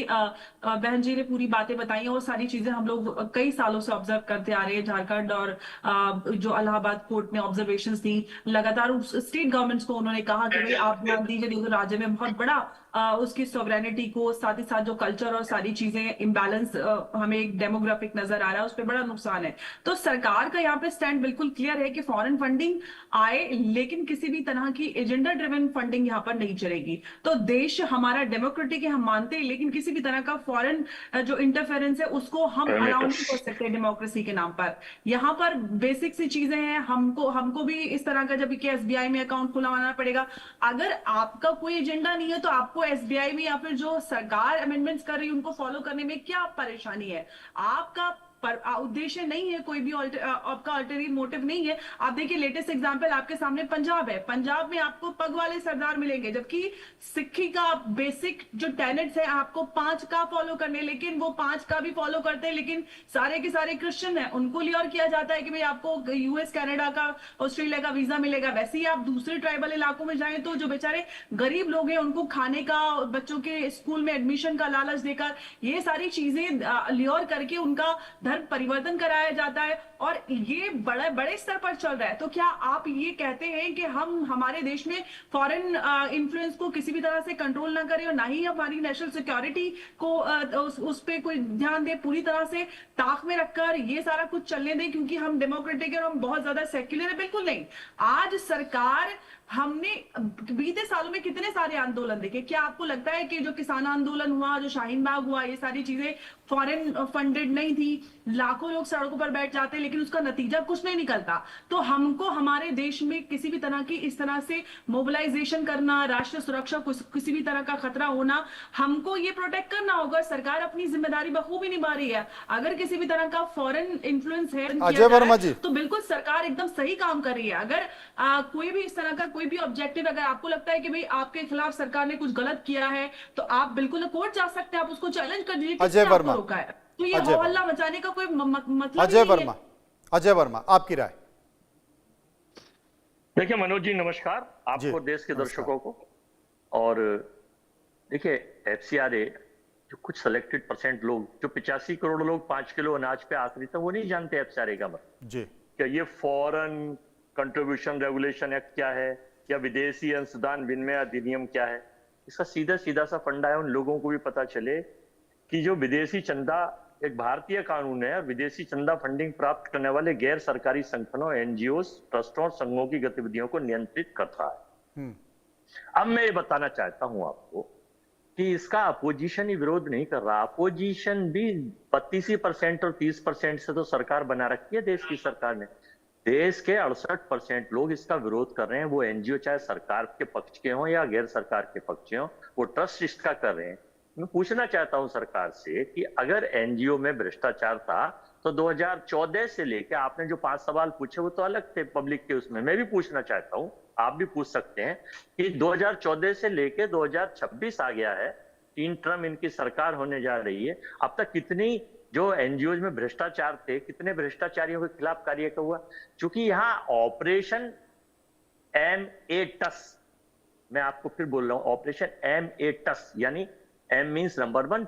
बहन जी ने पूरी बातें बताई और सारी चीजें हम लोग कई सालों से ऑब्जर्व करते आ रहे हैं। झारखंड और जो इलाहाबाद कोर्ट में ऑब्जर्वेशंस थी, लगातार स्टेट गवर्नमेंट्स को उन्होंने कहा कि भाई आप ध्यान दीजिए, देखो राज्य में बहुत बड़ा उसकी सॉवरेनिटी को, साथ ही साथ जो कल्चर और सारी चीजें इम्बैलेंस हमें एक डेमोग्राफिक नजर आ रहा है, उस पर बड़ा नुकसान है। तो सरकार का यहाँ पे स्टैंड बिल्कुल क्लियर है कि फॉरेन फंडिंग आए, लेकिन किसी भी तरह की एजेंडा ड्रिवन फंडिंग यहाँ पर नहीं चलेगी। तो देश हमारा डेमोक्रेटिक है, हम मानते हैं, लेकिन किसी भी तरह का फॉरेन जो इंटरफेरेंस है उसको हम अलाउ नहीं कर सकते डेमोक्रेसी के नाम पर। यहाँ पर बेसिक सी चीजें हैं, हमको भी इस तरह का जब एसबीआई में अकाउंट खुलवाना पड़ेगा। अगर आपका कोई एजेंडा नहीं है तो आपको एसबीआई में या फिर जो सरकार अमेंडमेंट्स कर रही है उनको फॉलो करने में क्या परेशानी है? आपका पर उद्देश्य नहीं है, कोई भी आपका अल्टरनेटिव मोटिव नहीं है। आप देखिए, लेटेस्ट एग्जांपल आपके सामने पंजाब है। पंजाब में आपको पग वाले सरदार मिलेंगे, जबकि सिक्खी का बेसिक जो टेनेट्स है आपको 5 का फॉलो करने, लेकिन वो 5 का भी फॉलो करते हैं, लेकिन सारे के सारे क्रिश्चियन है, उनको लियोर किया जाता है कि भाई आपको यूएस, कनाडा का, ऑस्ट्रेलिया का वीजा मिलेगा। वैसे ही आप दूसरे ट्राइबल इलाकों में जाएं तो जो बेचारे गरीब लोग हैं उनको खाने का, बच्चों के स्कूल में एडमिशन का लालच देकर ये सारी चीजें लियोर करके उनका धर्म परिवर्तन कराया जाता है, और ये बड़े स्तर पर चल रहा है। तो क्या आप ये कहते हैं कि हम हमारे देश में फॉरेन इन्फ्लुएंस को किसी भी तरह से कंट्रोल ना करें और ना ही हमारी नेशनल सिक्योरिटी को उस पे कोई ध्यान दे, पूरी तरह से ताक में रखकर ये सारा कुछ चलने दें क्योंकि हम डेमोक्रेटिक है और हम बहुत ज्यादा सेक्युलर है? बिल्कुल नहीं। आज सरकार, हमने बीते सालों में कितने सारे आंदोलन देखे। क्या आपको लगता है कि जो किसान आंदोलन हुआ, जो शाहीन बाग हुआ, ये सारी चीजें फॉरेन फंडेड नहीं थी? लाखों लोग सड़कों पर बैठ जाते लेकिन उसका नतीजा कुछ नहीं निकलता। तो हमको हमारे देश में किसी भी तरह की इस तरह से मोबिलाइजेशन करना, राष्ट्रीय सुरक्षा को किसी भी तरह का खतरा होना, हमको ये प्रोटेक्ट करना होगा। सरकार अपनी जिम्मेदारी बखूबी निभा रही है। अगर किसी भी तरह का फॉरेन इन्फ्लुएंस है अजय वर्मा जी, तो बिल्कुल सरकार एकदम सही काम कर रही है। अगर कोई भी इस तरह का कोई भी ऑब्जेक्टिव, अगर आपको लगता है कि भाई आपके खिलाफ सरकार ने कुछ गलत किया है तो आप बिल्कुल कोर्ट जा सकते हैं, आप उसको चैलेंज कर दीजिए। अजय वर्मा, तो ये अजय हो हल्ला मचाने का कोई मतलब अजय नहीं है। वर्मा, अजय वर्मा, आपकी राय। देखिए मनोज जी नमस्कार जी, आपको, देश के नमस्कार। दर्शकों को। और देखिए एफसीआरए जो कुछ सिलेक्टेड परसेंट लोग, जो 85 करोड़ लोग 5 किलो अनाज पे आश्रित है, वो नहीं जानते एफसीआरए का मतलब जी, क्या ये फॉरेन कंट्रीब्यूशन रेगुलेशन एक्ट क्या है या विदेशी अंशदान विनिमय अधिनियम क्या है। इसका सीधा सीधा सा फंडा है, उन लोगों को भी पता चले कि जो विदेशी चंदा एक भारतीय कानून है, विदेशी चंदा फंडिंग प्राप्त करने वाले गैर सरकारी संगठनों, एनजीओ, ट्रस्टों और संघों की गतिविधियों को नियंत्रित करता है। अब मैं ये बताना चाहता हूं आपको कि इसका अपोजिशन ही विरोध नहीं कर रहा। अपोजिशन भी 32% और 30% से तो सरकार बना रखी है देश की सरकार ने। देश के 68% लोग इसका विरोध कर रहे हैं, वो एनजीओ चाहे सरकार के पक्ष के हों या गैर सरकार के पक्ष के हों, वो ट्रस्ट इसका कर रहे हैं। मैं पूछना चाहता हूं सरकार से कि अगर एनजीओ में भ्रष्टाचार था तो 2014 से लेकर आपने जो 5 सवाल पूछे वो तो अलग थे पब्लिक के, उसमें मैं भी पूछना चाहता हूं, आप भी पूछ सकते हैं कि 2014 से लेकर 2026 आ गया है, 3 टर्म इनकी सरकार होने जा रही है, अब तक कितनी जो एनजीओ में भ्रष्टाचार थे, कितने भ्रष्टाचारियों के खिलाफ कार्य हुआ। चूंकि यहाँ ऑपरेशन M8 मैं आपको फिर बोल रहा हूं, ऑपरेशन M8 यानी M means number 1,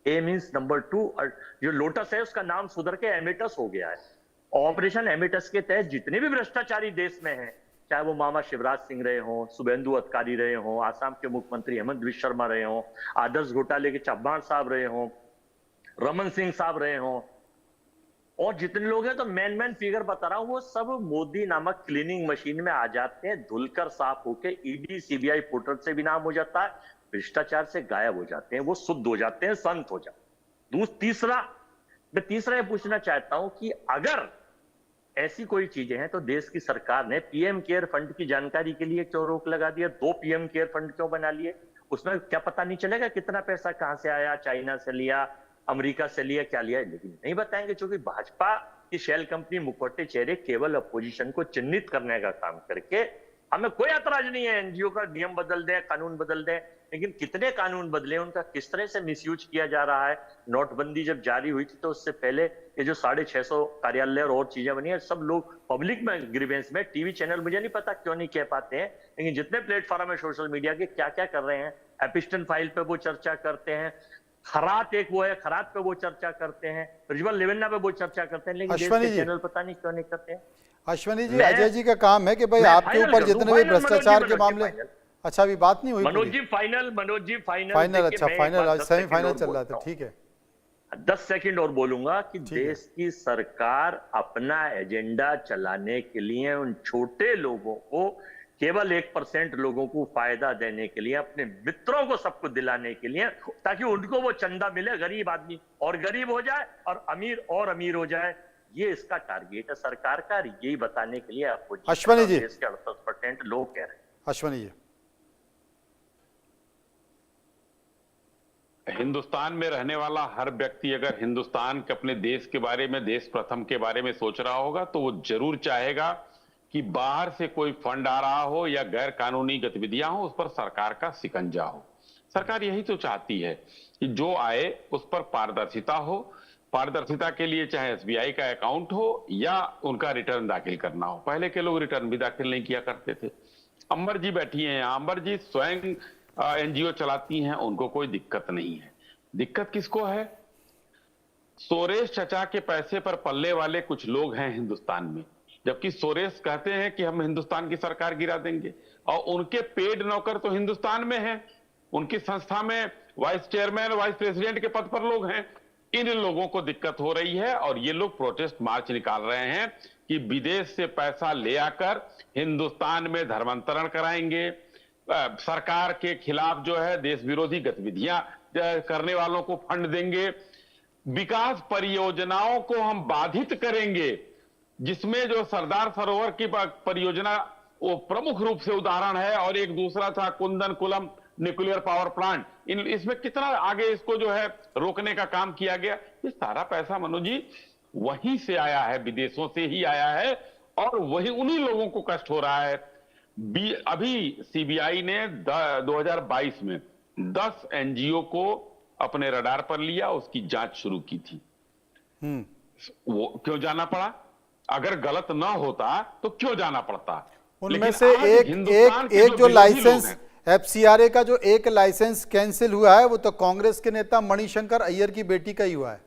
A means number 2 और जो लोटस है उसका नाम सुधर के एमिटस हो गया है। ऑपरेशन एमिटस के तहत जितने भी भ्रष्टाचारी देश में हैं, चाहे वो मामा शिवराज सिंह रहे हों, शुभेंदु अधिकारी रहे हों, आसाम के मुख्यमंत्री हेमंत विश्व शर्मा रहे हों, आदर्श घोटाले के चव्हाण साहब रहे हों, रमन सिंह साहब रहे हों, और जितने लोग हैं, तो मैन फिगर बता रहा हूं, वो सब मोदी नामक क्लीनिंग मशीन में आ जाते हैं, धुलकर साफ होके ईडी सीबीआई पोर्टल से भी नाम हो जाता है, भ्रष्टाचार से गायब हो जाते हैं, वो शुद्ध हो जाते हैं, संत हो जाते हैं। मैं तीसरा ये पूछना चाहता हूं कि अगर ऐसी कोई चीजें हैं तो देश की सरकार ने पीएम केयर फंड की जानकारी के लिए क्यों रोक लगा दिया? 2 पीएम केयर फंड क्यों बना लिए? उसमें क्या पता नहीं चलेगा कितना पैसा कहां से आया, चाइना से लिया, अमेरिका से लिया, क्या लिया? लेकिन नहीं बताएंगे, क्योंकि भाजपा की शेल कंपनी मुखौटे चेहरे केवल अपोजिशन को चिन्हित करने का काम करके, हमें कोई ऐतराज नहीं है एनजीओ का नियम बदल दें, कानून बदल दें, लेकिन कितने कानून बदले, उनका किस तरह से मिसयूज किया जा रहा है। नोटबंदी जब जारी हुई थी तो उससे पहले ये जो 650 कार्यालय और चीजें बनी है, सब लोग पब्लिक में ग्रीवेंस में, टीवी चैनल मुझे नहीं पता क्यों नहीं कह पाते हैं, लेकिन जितने प्लेटफॉर्म है सोशल मीडिया के, क्या क्या कर रहे हैं। एपिस्टन फाइल पे वो चर्चा करते हैं, खरात एक वो है, खरात पे वो चर्चा करते हैं, प्रज्वल लेवेन्ना पे वो चर्चा करते हैं, लेकिन देश के चैनल पता नहीं क्यों नहीं करते हैं। अश्वनी जी, अजय जी का काम है कि भाई आपके ऊपर जितने भी भ्रष्टाचार के मामले, अच्छा अभी बात नहीं हुई मनोज जी फाइनल फाइनल, अच्छा फाइनल, सेमीफाइनल चल रहा था, ठीक है। 10 सेकंड और बोलूंगा कि देश की सरकार अपना एजेंडा चलाने के लिए उन छोटे लोगों को, केवल 1% लोगों को फायदा देने के लिए, अपने मित्रों को सबको दिलाने के लिए, ताकि उनको वो चंदा मिले, गरीब आदमी और गरीब हो जाए और अमीर हो जाए, ये इसका टारगेट है सरकार का। यही बताने के लिए आपको अश्वनी जी, देश के 68% लोग कह रहे हैं। अश्वनी जी, हिंदुस्तान में रहने वाला हर व्यक्ति अगर हिंदुस्तान के, अपने देश के बारे में, देश प्रथम के बारे में सोच रहा होगा तो वो जरूर चाहेगा कि बाहर से कोई फंड आ रहा हो या गैर कानूनी गतिविधियां हो, उस पर सरकार का शिकंजा हो। सरकार यही तो चाहती है कि जो आए उस पर पारदर्शिता हो। पारदर्शिता के लिए चाहे एसबीआई का अकाउंट हो या उनका रिटर्न दाखिल करना हो। पहले के लोग रिटर्न भी दाखिल नहीं किया करते थे। अंबर जी बैठी हैं, अंबर जी स्वयं एनजीओ चलाती हैं, उनको कोई दिक्कत नहीं है। दिक्कत किसको है? सोरेश चचा के पैसे पर पलने वाले कुछ लोग हैं हिंदुस्तान में, जबकि सोरेश कहते हैं कि हम हिंदुस्तान की सरकार गिरा देंगे, और उनके पेड नौकर तो हिंदुस्तान में हैं, उनकी संस्था में वाइस चेयरमैन, वाइस प्रेसिडेंट के पद पर लोग हैं। इन लोगों को दिक्कत हो रही है और ये लोग प्रोटेस्ट मार्च निकाल रहे हैं कि विदेश से पैसा ले आकर हिंदुस्तान में धर्मांतरण कराएंगे, सरकार के खिलाफ जो है देश विरोधी गतिविधियां करने वालों को फंड देंगे, विकास परियोजनाओं को हम बाधित करेंगे, जिसमें जो सरदार सरोवर की परियोजना वो प्रमुख रूप से उदाहरण है, और एक दूसरा था कुंदनकुलम न्यूक्लियर पावर प्लांट। इसमें कितना आगे इसको जो है रोकने का काम किया गया। ये सारा पैसा मनोज जी वहीं से आया है, विदेशों से ही आया है, और वही उन्हीं लोगों को कष्ट हो रहा है। अभी सीबीआई ने 2022 में 10 एनजीओ को अपने रडार पर लिया, उसकी जांच शुरू की थी। वो क्यों जाना पड़ा? अगर गलत ना होता तो क्यों जाना पड़ता? उनमें से एक जो लाइसेंस एफसीआरए का जो एक लाइसेंस कैंसिल हुआ है वो तो कांग्रेस के नेता मणिशंकर अय्यर की बेटी का ही हुआ है।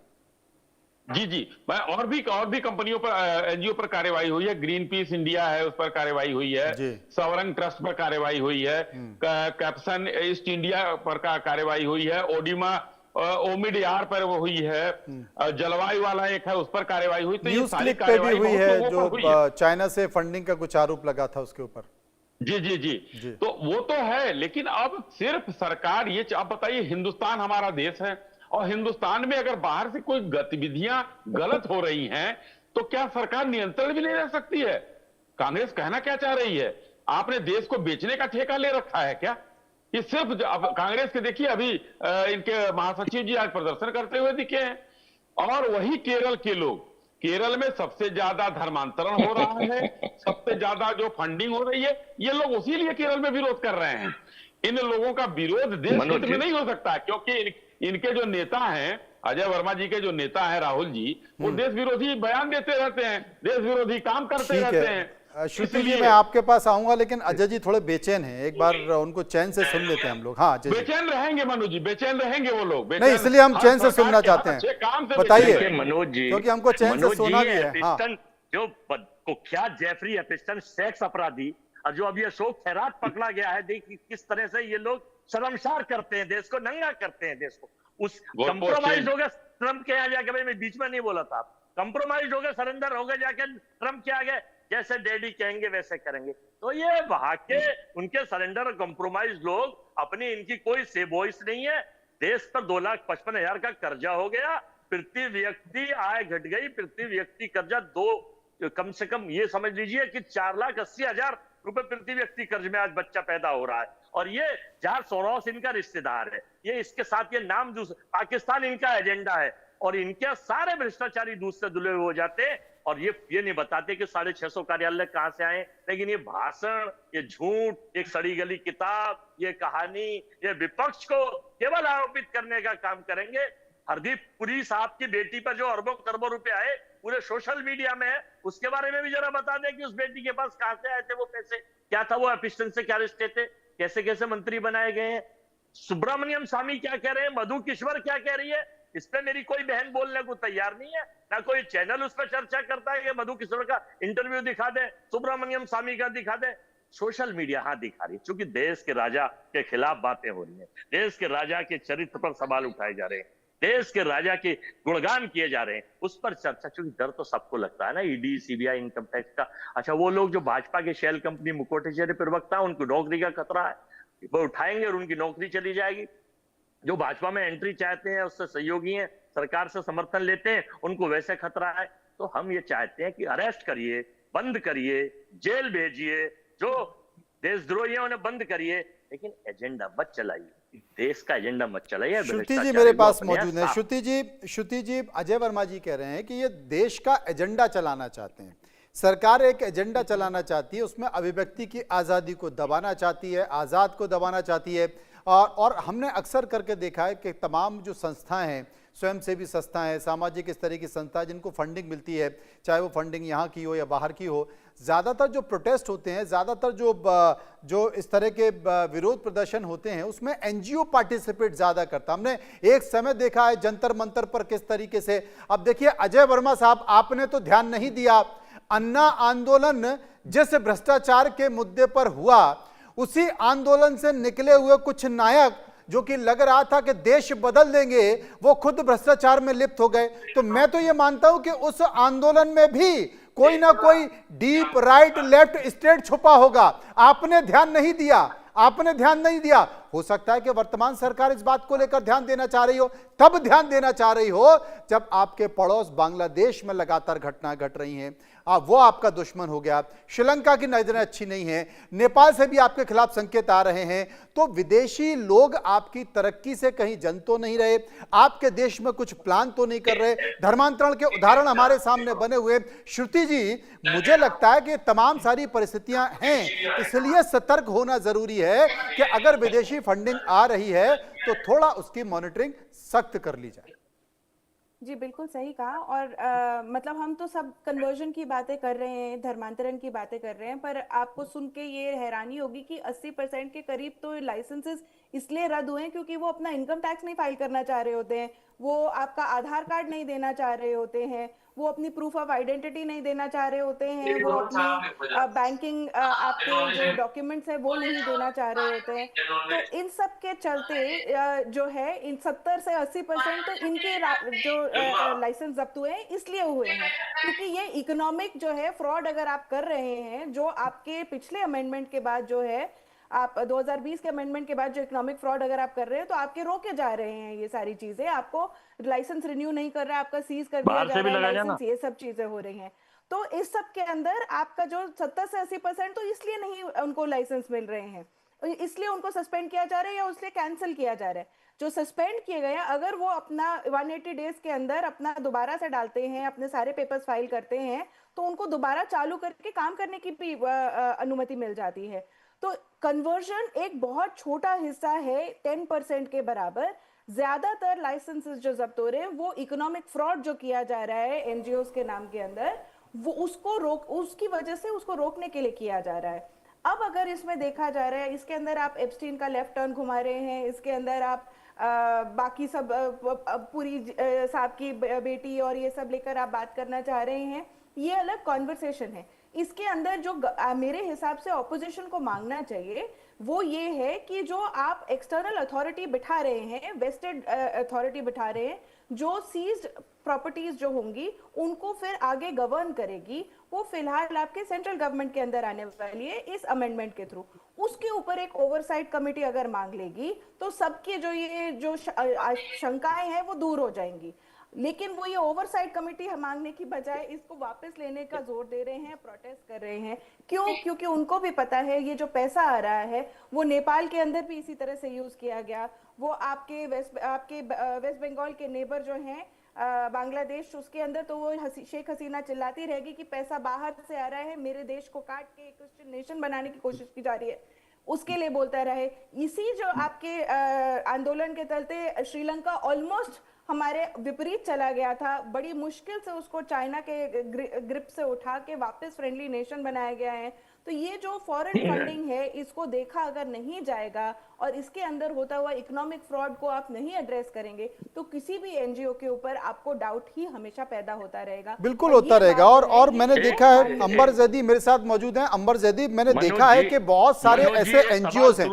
जी, और भी कंपनियों पर, एनजीओ पर कार्रवाई हुई है। ग्रीन पीस इंडिया है, उस पर कार्रवाई हुई है। सवरंग ट्रस्ट पर कार्रवाई हुई है। कैप्सन ईस्ट इंडिया पर कार्रवाई हुई है। ओडिमा ओमिड यार पर वो हुई है। जलवायु वाला एक है, उस पर कार्रवाई हुई। तो न्यूज क्लिक पे भी हुई है, जो चाइना से फंडिंग का कुछ आरोप लगा था उसके ऊपर। जी। तो वो तो है, लेकिन अब सिर्फ सरकार ये, आप बताइए, हिंदुस्तान हमारा देश है और हिंदुस्तान में अगर बाहर से कोई गतिविधियां गलत हो रही हैं तो क्या सरकार नियंत्रण भी नहीं रह सकती है? कांग्रेस कहना क्या चाह रही है? आपने देश को बेचने का ठेका ले रखा है क्या? ये सिर्फ कांग्रेस के देखिए, अभी इनके महासचिव जी आज प्रदर्शन करते हुए दिखे हैं। और वही केरल के लोग, केरल में सबसे ज्यादा धर्मांतरण हो रहा है, सबसे ज्यादा जो फंडिंग हो रही है, ये लोग उसी लिए केरल में विरोध कर रहे हैं। इन लोगों का विरोध देश हित में नहीं हो सकता, क्योंकि इनके जो नेता हैं, अजय वर्मा जी के जो नेता हैं राहुल जी, वो देश विरोधी बयान देते रहते हैं, देश विरोधी काम करते रहते हैं। श्रुति जी, मैं आपके पास आऊंगा, लेकिन अजय जी थोड़े बेचैन हैं, एक बार उनको चैन से सुन लेते हैं हम लोग। हाँ, बेचैन रहेंगे मनोज जी, बेचैन रहेंगे वो लोग। नहीं, इसलिए हम चैन से सुनना चाहते हैं, बताइए मनोज जी, क्योंकि हमको चैन से सुना भी है। हाँ। जो कुख्यात जेफरी एपिस्टन सेक्स अपराधी, और जो अभी अशोक खैरात पकड़ा गया है, देखिए किस तरह से ये लोग शर्मसार करते हैं, देश को नंगा करते हैं, देश को। उस कंप्रोमाइज हो गया ट्रंप के यहाँ जाके, भाई मैं बीच में नहीं बोला था, कंप्रोमाइज हो गया, सरेंडर हो गया जाके ट्रंप के आगे, जैसे डैडी कहेंगे वैसे करेंगे। तो ये वहां के उनके सरेंडर और कंप्रोमाइज लोग, अपनी इनकी कोई से वॉइस नहीं है। देश पर 2,55,000 का कर्जा हो गया, प्रति व्यक्ति आय घट गई, प्रति व्यक्ति कर्जा कम से कम ये समझ लीजिए कि 4,80,000 रुपए प्रति व्यक्ति कर्ज में आज बच्चा पैदा हो रहा है। और ये जॉर्ज सोरोस इनका रिश्तेदार है, ये इसके साथ ये नाम पाकिस्तान इनका एजेंडा है, और इनके सारे भ्रष्टाचारी दूध से धुले हो जाते हैं। और ये नहीं बताते कि 650 कार्यालय कहां से आए, लेकिन ये भाषण, ये झूठ, एक सड़ी गली किताब, ये कहानी, ये विपक्ष को केवल आरोपित करने का काम करेंगे। हरदीप पुरी साहब की बेटी पर जो अरबों खरबों रुपए आए, पूरे सोशल मीडिया में है, उसके बारे में भी जरा बता दें कि उस बेटी के पास कहां से आए थे वो पैसे, क्या था वो एपिस्टन से क्या रिश्ते थे, कैसे कैसे मंत्री बनाए गए हैं। सुब्रमण्यम स्वामी क्या कह रहे हैं, मधु किश्वर क्या कह रही है, इस पे मेरी कोई बहन बोलने को तैयार नहीं है, ना कोई चैनल उस पर चर्चा करता है कि मधु किशोर का इंटरव्यू दिखा दे, सुब्रमण्यम स्वामी का दिखा दे। सोशल मीडिया हाँ दिखा रही है, क्योंकि देश के राजा के खिलाफ बातें हो रही है, देश के राजा के चरित्र पर सवाल उठाए जा रहे हैं, देश के राजा के गुणगान किए जा रहे हैं, उस पर चर्चा। क्योंकि डर तो सबको लगता है ना, ईडी, सीबीआई, इनकम टैक्स का। अच्छा, वो लोग जो भाजपा के शेल कंपनी मुकोटेश्वरी प्रवक्ता, उनको नौकरी का खतरा है, वो उठाएंगे और उनकी नौकरी चली जाएगी। जो भाजपा में एंट्री चाहते हैं, उससे सहयोगी हैं, सरकार से समर्थन लेते हैं, उनको वैसे खतरा है। तो हम ये चाहते हैं कि अरेस्ट करिए, बंद करिए, जेल भेजिए, जो देशद्रोही हैं उन्हें बंद करिए, लेकिन एजेंडा मत चलाइए, देश का एजेंडा मत चलाइए। श्रुति जी मेरे पास मौजूद है। श्रुति जी, अजय वर्मा जी कह रहे हैं कि ये देश का एजेंडा चलाना चाहते हैं, सरकार एक एजेंडा चलाना चाहती है, उसमें अभिव्यक्ति की आज़ादी को दबाना चाहती है, आज़ाद को दबाना चाहती है। और हमने अक्सर करके देखा है कि तमाम जो संस्थाएं हैं, स्वयंसेवी संस्थाएं हैं, सामाजिक इस तरह की संस्थाएं जिनको फंडिंग मिलती है, चाहे वो फंडिंग यहाँ की हो या बाहर की हो, ज़्यादातर जो प्रोटेस्ट होते हैं, ज़्यादातर जो इस तरह के विरोध प्रदर्शन होते हैं, उसमें एनजीओ पार्टिसिपेट ज़्यादा करता। हमने एक समय देखा है जंतर मंतर पर किस तरीके से। अब देखिए अजय वर्मा साहब, आपने तो ध्यान नहीं दिया, अन्ना आंदोलन जिस भ्रष्टाचार के मुद्दे पर हुआ, उसी आंदोलन से निकले हुए कुछ नायक जो कि लग रहा था कि देश बदल देंगे, वो खुद भ्रष्टाचार में लिप्त हो गए। तो मैं तो ये मानता हूं कि उस आंदोलन में भी कोई ना कोई डीप राइट लेफ्ट स्टेट छुपा होगा। आपने ध्यान नहीं दिया, आपने ध्यान नहीं दिया। हो सकता है कि वर्तमान सरकार इस बात को लेकर ध्यान देना चाह रही हो, तब ध्यान देना चाह रही हो जब आपके पड़ोस बांग्लादेश में लगातार घटनाएं घट रही हैं। वो आपका दुश्मन हो गया। श्रीलंका की नजरें अच्छी नहीं है, नेपाल से भी आपके खिलाफ संकेत आ रहे हैं। तो विदेशी लोग आपकी तरक्की से कहीं जन तो नहीं रहे, आपके देश में कुछ प्लान तो नहीं कर रहे। धर्मांतरण के उदाहरण हमारे सामने बने हुए। श्रुति जी, मुझे लगता है कि तमाम सारी परिस्थितियां हैं, इसलिए सतर्क होना जरूरी है कि अगर विदेशी फंडिंग आ रही है तो थोड़ा उसकी मॉनिटरिंग सख्त कर ली जाए। जी बिल्कुल सही कहा। और मतलब हम तो सब कन्वर्जन की बातें कर रहे हैं, धर्मांतरण की बातें कर रहे हैं, पर आपको सुन के ये हैरानी होगी कि 80% के करीब तो लाइसेंसेस इसलिए रद्द हुए हैं क्योंकि वो अपना इनकम टैक्स नहीं फाइल करना चाह रहे होते हैं, वो आपका आधार कार्ड नहीं देना चाह रहे होते हैं, वो अपनी प्रूफ ऑफ आइडेंटिटी नहीं देना चाह रहे होते हैं, वो अपनी बैंकिंग आपके जो डॉक्यूमेंट्स है वो नहीं देना चाह रहे होते हैं। तो इन सब के चलते जो है इन 70 से 80% तो इनके जो लाइसेंस जब्त हुए हैं इसलिए हुए हैं क्योंकि ये इकोनॉमिक जो है फ्रॉड अगर आप कर रहे हैं, जो आपके पिछले अमेंडमेंट के बाद जो है आप 2020 के अमेंडमेंट के बाद जो इकोनॉमिक फ्रॉड अगर आप कर रहे हैं तो आपके रोके जा रहे हैं ये सारी चीजें, आपको लाइसेंस रिन्यू नहीं कर रहा है, आपका सीज कर दिया जा रहा है लाइसेंस, ये सब चीजें हो रही हैं। तो इस सब के अंदर आपका जो 70 से 80% तो इसलिए नहीं उनको लाइसेंस मिल रहे हैं, इसलिए उनको सस्पेंड किया जा रहा है या उसलिए कैंसिल किया जा रहा है। जो सस्पेंड किए गए हैं अगर वो अपना 180 डेज के अंदर अपना दोबारा से डालते हैं, अपने सारे पेपर्स फाइल करते हैं, तो उनको दोबारा चालू करके काम करने की भी अनुमति मिल जाती है। तो कन्वर्जन एक बहुत छोटा हिस्सा है 10% के बराबर। ज्यादातर लाइसेंसेस जो जब्त हो रहे हैं वो इकोनॉमिक फ्रॉड जो किया जा रहा है एनजीओस के नाम के अंदर, वो उसकी वजह से उसको रोकने के लिए किया जा रहा है। अब अगर इसमें देखा जा रहा है, इसके अंदर आप एप्स्टीन का लेफ्ट टर्न घुमा रहे हैं, इसके अंदर आप बाकी सब पूरी साहब की बेटी और ये सब लेकर आप बात करना चाह रहे हैं, ये अलग कॉन्वर्सेशन है। इसके अंदर जो मेरे हिसाब से ऑपोजिशन को मांगना चाहिए वो ये है कि जो आप एक्सटर्नल अथॉरिटी बिठा रहे हैं, वेस्टेड अथॉरिटी बिठा रहे हैं, जो सीज्ड प्रॉपर्टीज जो होंगी उनको फिर आगे गवर्न करेगी, वो फिलहाल आपके सेंट्रल गवर्नमेंट के अंदर आने वाली है इस अमेंडमेंट के थ्रू। उसके ऊपर एक ओवरसाइट कमेटी अगर मांग लेगी तो सबके जो शंकाएं हैं वो दूर हो जाएंगी। लेकिन वो ये ओवरसाइट कमेटी मांगने की बजाय इसको वापस लेने का जोर दे रहे हैं, प्रोटेस्ट कर रहे हैं। क्यों? क्योंकि उनको भी पता है ये जो पैसा आ रहा है वो नेपाल के अंदर भी इसी तरह से यूज किया गया, वो आपके वेस्ट बंगाल के नेबर जो हैं बांग्लादेश, उसके अंदर तो वो शेख हसीना चिल्लाती रहेगी कि पैसा बाहर से आ रहा है, मेरे देश को काट के क्रिश्चियन नेशन बनाने की कोशिश की जा रही है, उसके लिए बोलता रहे। इसी जो आपके आंदोलन के चलते श्रीलंका ऑलमोस्ट हमारे विपरीत चला गया था, बड़ी मुश्किल से उसको चाइना के ग्रिप से उठा के वापस फ्रेंडली नेशन बनाया गया है। तो ये जो फॉरेन फंडिंग है इसको देखा अगर नहीं जाएगा और इसके अंदर होता हुआ इकोनॉमिक फ्रॉड को आप नहीं एड्रेस करेंगे तो किसी भी एनजीओ के ऊपर आपको डाउट ही हमेशा पैदा होता रहेगा। बिल्कुल होता रहेगा। और मैंने देखा है, अंबर जैदी मेरे साथ मौजूद हैं। अंबर जैदी, मैंने देखा है कि बहुत सारे ऐसे एनजीओ हैं।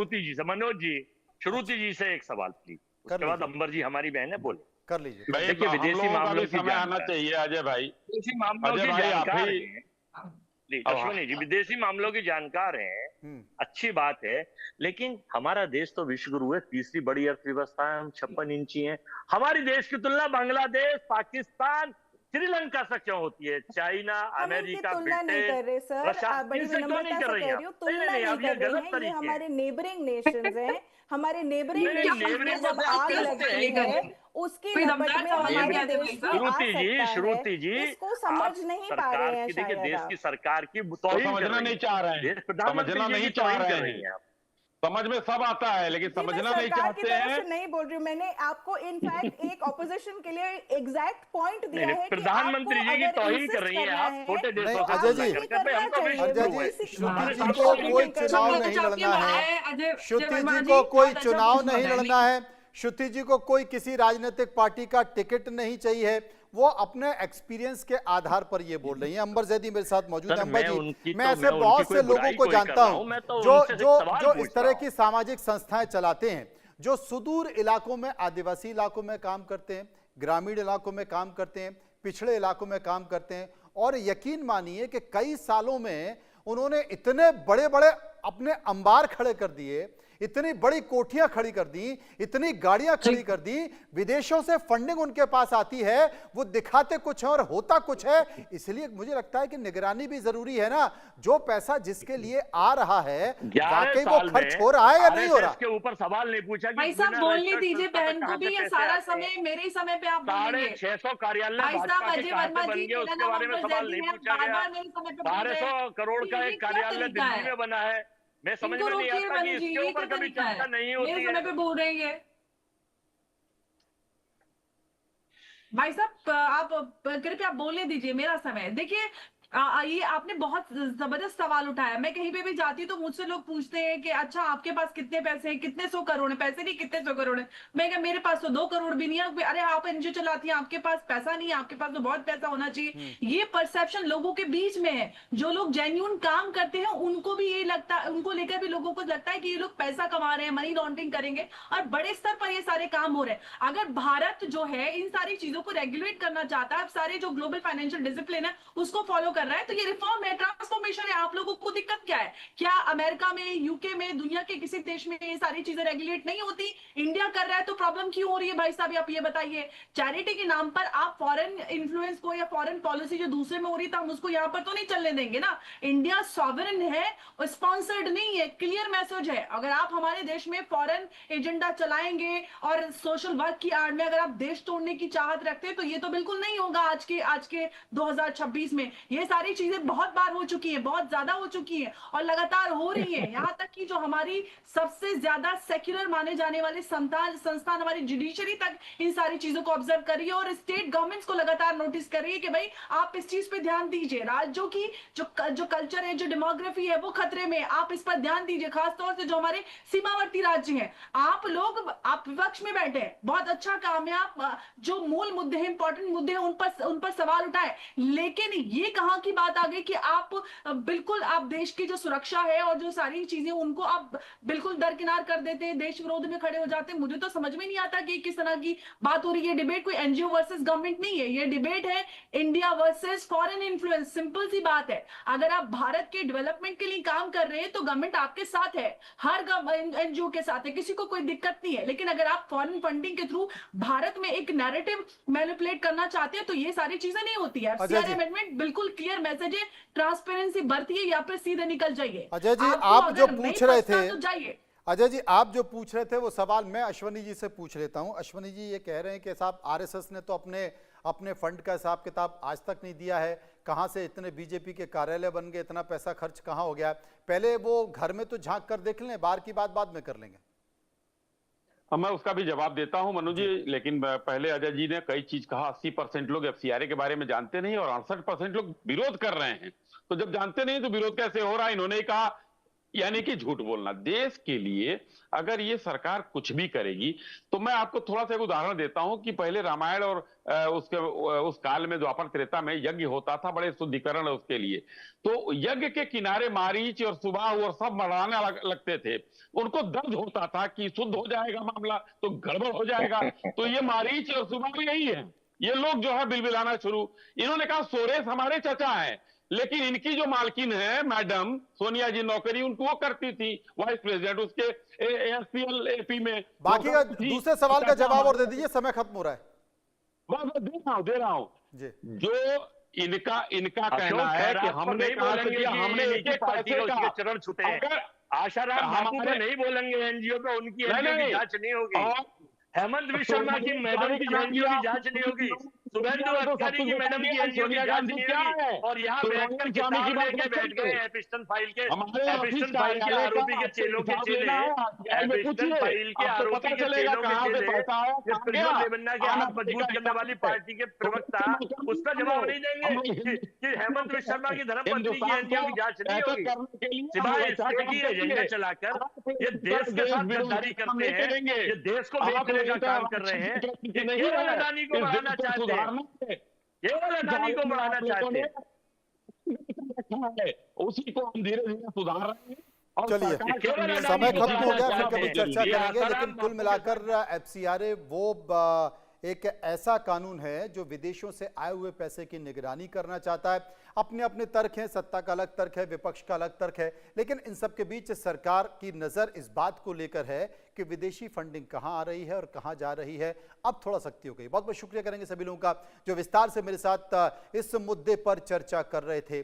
श्रुति जी से एक सवाल प्लीज, उसके बाद अंबर जी हमारी बहन है, बोले कर लीजिए। देखिए विदेशी मामलों की समय आना चाहिए अजय भाई। विदेशी मामलों की जानकार हैं अश्विनी जी, विदेशी मामलों की जानकार हैं, अच्छी बात है, लेकिन हमारा देश तो विश्व गुरु है, तीसरी बड़ी अर्थव्यवस्था है, हम 56 इंची हैं। हमारी देश की तुलना बांग्लादेश, पाकिस्तान, श्रीलंका से क्यों होती है? चाइना, अमेरिका, ब्रिटेन, रशिया, इनसे क्यों नहीं कर रही है? ये हमारे नेबरिंग नेशंस हैं, हमारे नेबरिंग नेशंस जब आग लगती है उसकी रपट में हमारे देश श्रुति जी इसको समझ नहीं पा रहे हैं। देखिए देश की सरकार की समझना नहीं चाह रहे हैं, समझना नहीं चाह रहे हैं। समझ में सब आता है लेकिन समझना नहीं चाहते हैं। नहीं बोल रही हूँ, मैंने आपको इनफैक्ट एक ऑपोजिशन के लिए एग्जैक्ट पॉइंट दिया है। प्रधानमंत्री जी की तौहीन कर रही है आप, छोटे देशों से। अजय जी, श्रुति जी को कोई चुनाव नहीं लड़ना है, श्रुति जी को कोई चुनाव नहीं लड़ना है, श्रुति जी को कोई किसी राजनीतिक पार्टी का टिकट नहीं चाहिए, वो अपने एक्सपीरियंस के आधार पर ये बोल रही हैं। अंबर जैदी मेरे साथ मौजूद है। अंबर जी, मैं ऐसे बहुत से लोगों को जानता हूं जो इस तरह की सामाजिक संस्थाएं चलाते हैं, जो सुदूर इलाकों में, आदिवासी इलाकों में काम करते हैं, ग्रामीण इलाकों में काम करते हैं, पिछड़े इलाकों में काम करते हैं। और यकीन मानिए कि कई सालों में उन्होंने इतने बड़े बड़े अपने अंबार खड़े कर दिए, इतनी बड़ी कोठियां खड़ी कर दी, इतनी गाड़ियां खड़ी कर दी, विदेशों से फंडिंग उनके पास आती है, वो दिखाते कुछ है और होता कुछ है। इसलिए मुझे लगता है कि निगरानी भी जरूरी है ना। जो पैसा जिसके लिए आ रहा है वाकई वो खर्च हो रहा है या नहीं हो रहा? के ऊपर सवाल नहीं पूछा। भाई साहब बोलने दीजिए बहन को भी, ये सारा समय मेरे समय पे आप बोलेंगे। 600 कार्यालय अजय वर्मा जी उसके बारे में सवाल नहीं पूछा गया। 1200 करोड़ का एक कार्यालय दिल्ली में बना है, मैं समझ में नहीं आता कि इसके ऊपर कभी चर्चा नहीं होती है। मेरे समय पे बोल रहे हैं। भाई साहब आप कृपया बोलने दीजिए, मेरा समय है। देखिए ये आपने बहुत जबरदस्त सवाल उठाया। मैं कहीं पे भी जाती हूँ तो मुझसे लोग पूछते हैं कि अच्छा आपके पास कितने पैसे हैं, कितने 100 करोड़ है। पैसे नहीं, कितने 100 करोड़ है। मैं क्या, मेरे पास तो 2 करोड़ भी नहीं है। अरे आप एनजीओ चलाती हैं, आपके पास पैसा नहीं है, आपके पास तो बहुत पैसा होना चाहिए। ये परसेप्शन लोगों के बीच में है। जो लोग जेन्युइन काम करते हैं उनको भी ये लगता है, उनको लेकर भी लोगों को लगता है कि ये लोग पैसा कमा रहे हैं, मनी लॉन्ड्रिंग करेंगे, और बड़े स्तर पर ये सारे काम हो रहे हैं। अगर भारत जो है इन सारी चीजों को रेगुलेट करना चाहता है, सारे जो ग्लोबल फाइनेंशियल डिसिप्लिन है उसको फॉलो कर रहा है, तो ये रिफॉर्म है, ट्रांसफॉर्मेशन है। आप लोगों को दिक्कत क्या है? क्या अमेरिका में, यूके में, दुनिया के किसी देश में ये सारी चीजें रेगुलेट नहीं होती? इंडिया कर रहा है तो प्रॉब्लम क्यों हो रही है? भाई साहब आप ये बताइए। चैरिटी के नाम पर आप फॉरेन इन्फ्लुएंस को या फॉरेन पॉलिसी जो दूसरे में हो रही है हम उसको यहाँ पर तो नहीं चलने देंगे ना। इंडिया सॉवरेन है, स्पॉन्सर्ड नहीं है। क्लियर मैसेज है। अगर आप हमारे देश में फॉरेन एजेंडा चलाएंगे और सोशल वर्क की आड़ में अगर आप देश तोड़ने की चाहत रखते हैं तो ये तो बिल्कुल नहीं होगा। आज के 2026 में ये सारी चीजें बहुत बार हो चुकी है, बहुत ज्यादा हो चुकी है और लगातार हो रही है। यहाँ तक कि जो हमारी सबसे ज्यादा सेक्युलर माने जाने वाले संस्थान हमारी जुडिशरी तक इन सारी चीजों को ऑब्जर्व कर रही है और स्टेट गवर्नमेंट्स को लगातार नोटिस कर रही है कि भाई आप इस चीज पे ध्यान दीजिए। राज्यों की जो कल्चर है, जो डेमोग्राफी है वो खतरे में, आप इस पर ध्यान दीजिए। खासतौर से जो हमारे सीमावर्ती राज्य हैं, आप विपक्ष में बैठे हैं, बहुत अच्छा काम है। आप जो मूल मुद्दे हैं, इंपॉर्टेंट मुद्दे हैं, उन पर सवाल उठाए। लेकिन ये कहां की बात आ गई कि आप बिल्कुल आप देश की जो सुरक्षा है और जो सारी चीजें उनको आप बिल्कुल दरकिनार कर देते हैं, देश विरोध में खड़े हो जाते हैं। मुझे तो समझ में नहीं आता कि किस तरह की बात हो रही है। डिबेट कोई एनजीओ वर्सेस गवर्नमेंट नहीं है, ये डिबेट है India versus foreign influence. Simple सी बात है। अगर आप भारत के डेवलपमेंट के लिए काम कर रहे हैं तो गवर्नमेंट आपके साथ है, हर एनजीओ के साथ है, किसी को कोई दिक्कत नहीं है। लेकिन अगर आप फॉरेन फंडिंग के थ्रू भारत में एक नैरेटिव मैनिपुलेट करना चाहते हैं तो ये सारी चीजें नहीं होती है। एफसीआरए अमेंडमेंट बिल्कुल क्लियर मैसेज है, ट्रांसपेरेंसी बरतिए या फिर सीधे निकल जाइए। अजय जी आप जो पूछ रहे थे, तो जाइए। अजय जी आप जो पूछ रहे थे वो सवाल मैं अश्वनी जी से पूछ लेता हूं। अश्वनी जी ये कह रहे हैं कि साहब आरएसएस ने तो अपने फंड का हिसाब किताब आज तक नहीं दिया है। कहां से इतने बीजेपी के कार्यालय बन गए, इतना पैसा खर्च कहां हो गया? पहले वो घर में तो झांक कर देख लें, बाहर की बात बाद में कर लेंगे। मैं उसका भी जवाब देता हूं मनु जी, लेकिन पहले अजय जी ने कई चीज कहा। 80% लोग एफसीआरए के बारे में जानते नहीं और 68% लोग विरोध कर रहे हैं। तो जब जानते नहीं तो विरोध कैसे हो रहा है? इन्होंने कहा, यानी कि झूठ बोलना। देश के लिए अगर ये सरकार कुछ भी करेगी तो मैं आपको थोड़ा सा एक उदाहरण देता हूं कि पहले रामायण और उस काल में द्वापर त्रेता में यज्ञ होता था, बड़े शुद्धिकरण है उसके लिए। तो यज्ञ के किनारे मारीच और सुबाहु और सब मरवाने लगते थे। उनको दर्द होता था कि शुद्ध हो जाएगा मामला तो गड़बड़ हो जाएगा। तो ये मारीच और सुबाहु यही है। ये लोग जो है बिलबिलाना शुरू। इन्होंने कहा सोरेश हमारे चचा है, लेकिन इनकी जो मालकिन है मैडम सोनिया जी, नौकरी उनको वो करती थी वाइस प्रेसिडेंट उसके एसपीएल एपी में। बाकी का दूसरे सवाल का जवाब और दे दीजिए, समय खत्म हो रहा है। दे रहा हूं जो इनका कहना है कि हमने एक पैसे का चरण छूटे हैं। आशाराम बापू को नहीं बोलेंगे एनजीओ पे, उनकी एनजीओ की जांच नहीं होगी। हेमंत विश्व शर्मा की मैडम की एनजीओ की जांच नहीं होगी। शुभेंदु अधिकारी की मैडम की एनजीओ की जांच नहीं होगी। और यहाँ बैठकर किताब लेके बैठ गए एपिस्टन फाइल के आरोपी के चेलों के चेले, एपिस्टन फाइल के आरोपी के चेलों के चेले, प्रज्वल रेवन्ना के हाथ मजबूत करने वाली पार्टी के प्रवक्ता उसका जवाब नहीं देंगे कि हेमंत विश्व शर्मा की धर्मपत्नी की एनजीओ की जांच नहीं होगी। सिवाय इसके की एजेंडा चलाकर ये देश के साथ गद्दारी करते हैं, ये देश को बेचने का काम कर रहे हैं। केवल अडानी को बढ़ाना चाहते हैं, केवल अडानी को बढ़ाना चाहते हैं। उसी को हम धीरे धीरे सुधार रहे हैं। चलिए समय खत्म हो गया, फिर कभी चर्चा करेंगे। लेकिन कुल मिलाकर एफसीआरए वो एक ऐसा कानून है जो विदेशों से आए हुए पैसे की निगरानी करना चाहता है। अपने अपने तर्क हैं, सत्ता का अलग तर्क है, विपक्ष का अलग तर्क है, लेकिन इन सब के बीच सरकार की नजर इस बात को लेकर है कि विदेशी फंडिंग कहां आ रही है और कहां जा रही है। अब थोड़ा सख्ती हो गई। बहुत बहुत शुक्रिया करेंगे सभी लोगों का जो विस्तार से मेरे साथ इस मुद्दे पर चर्चा कर रहे थे।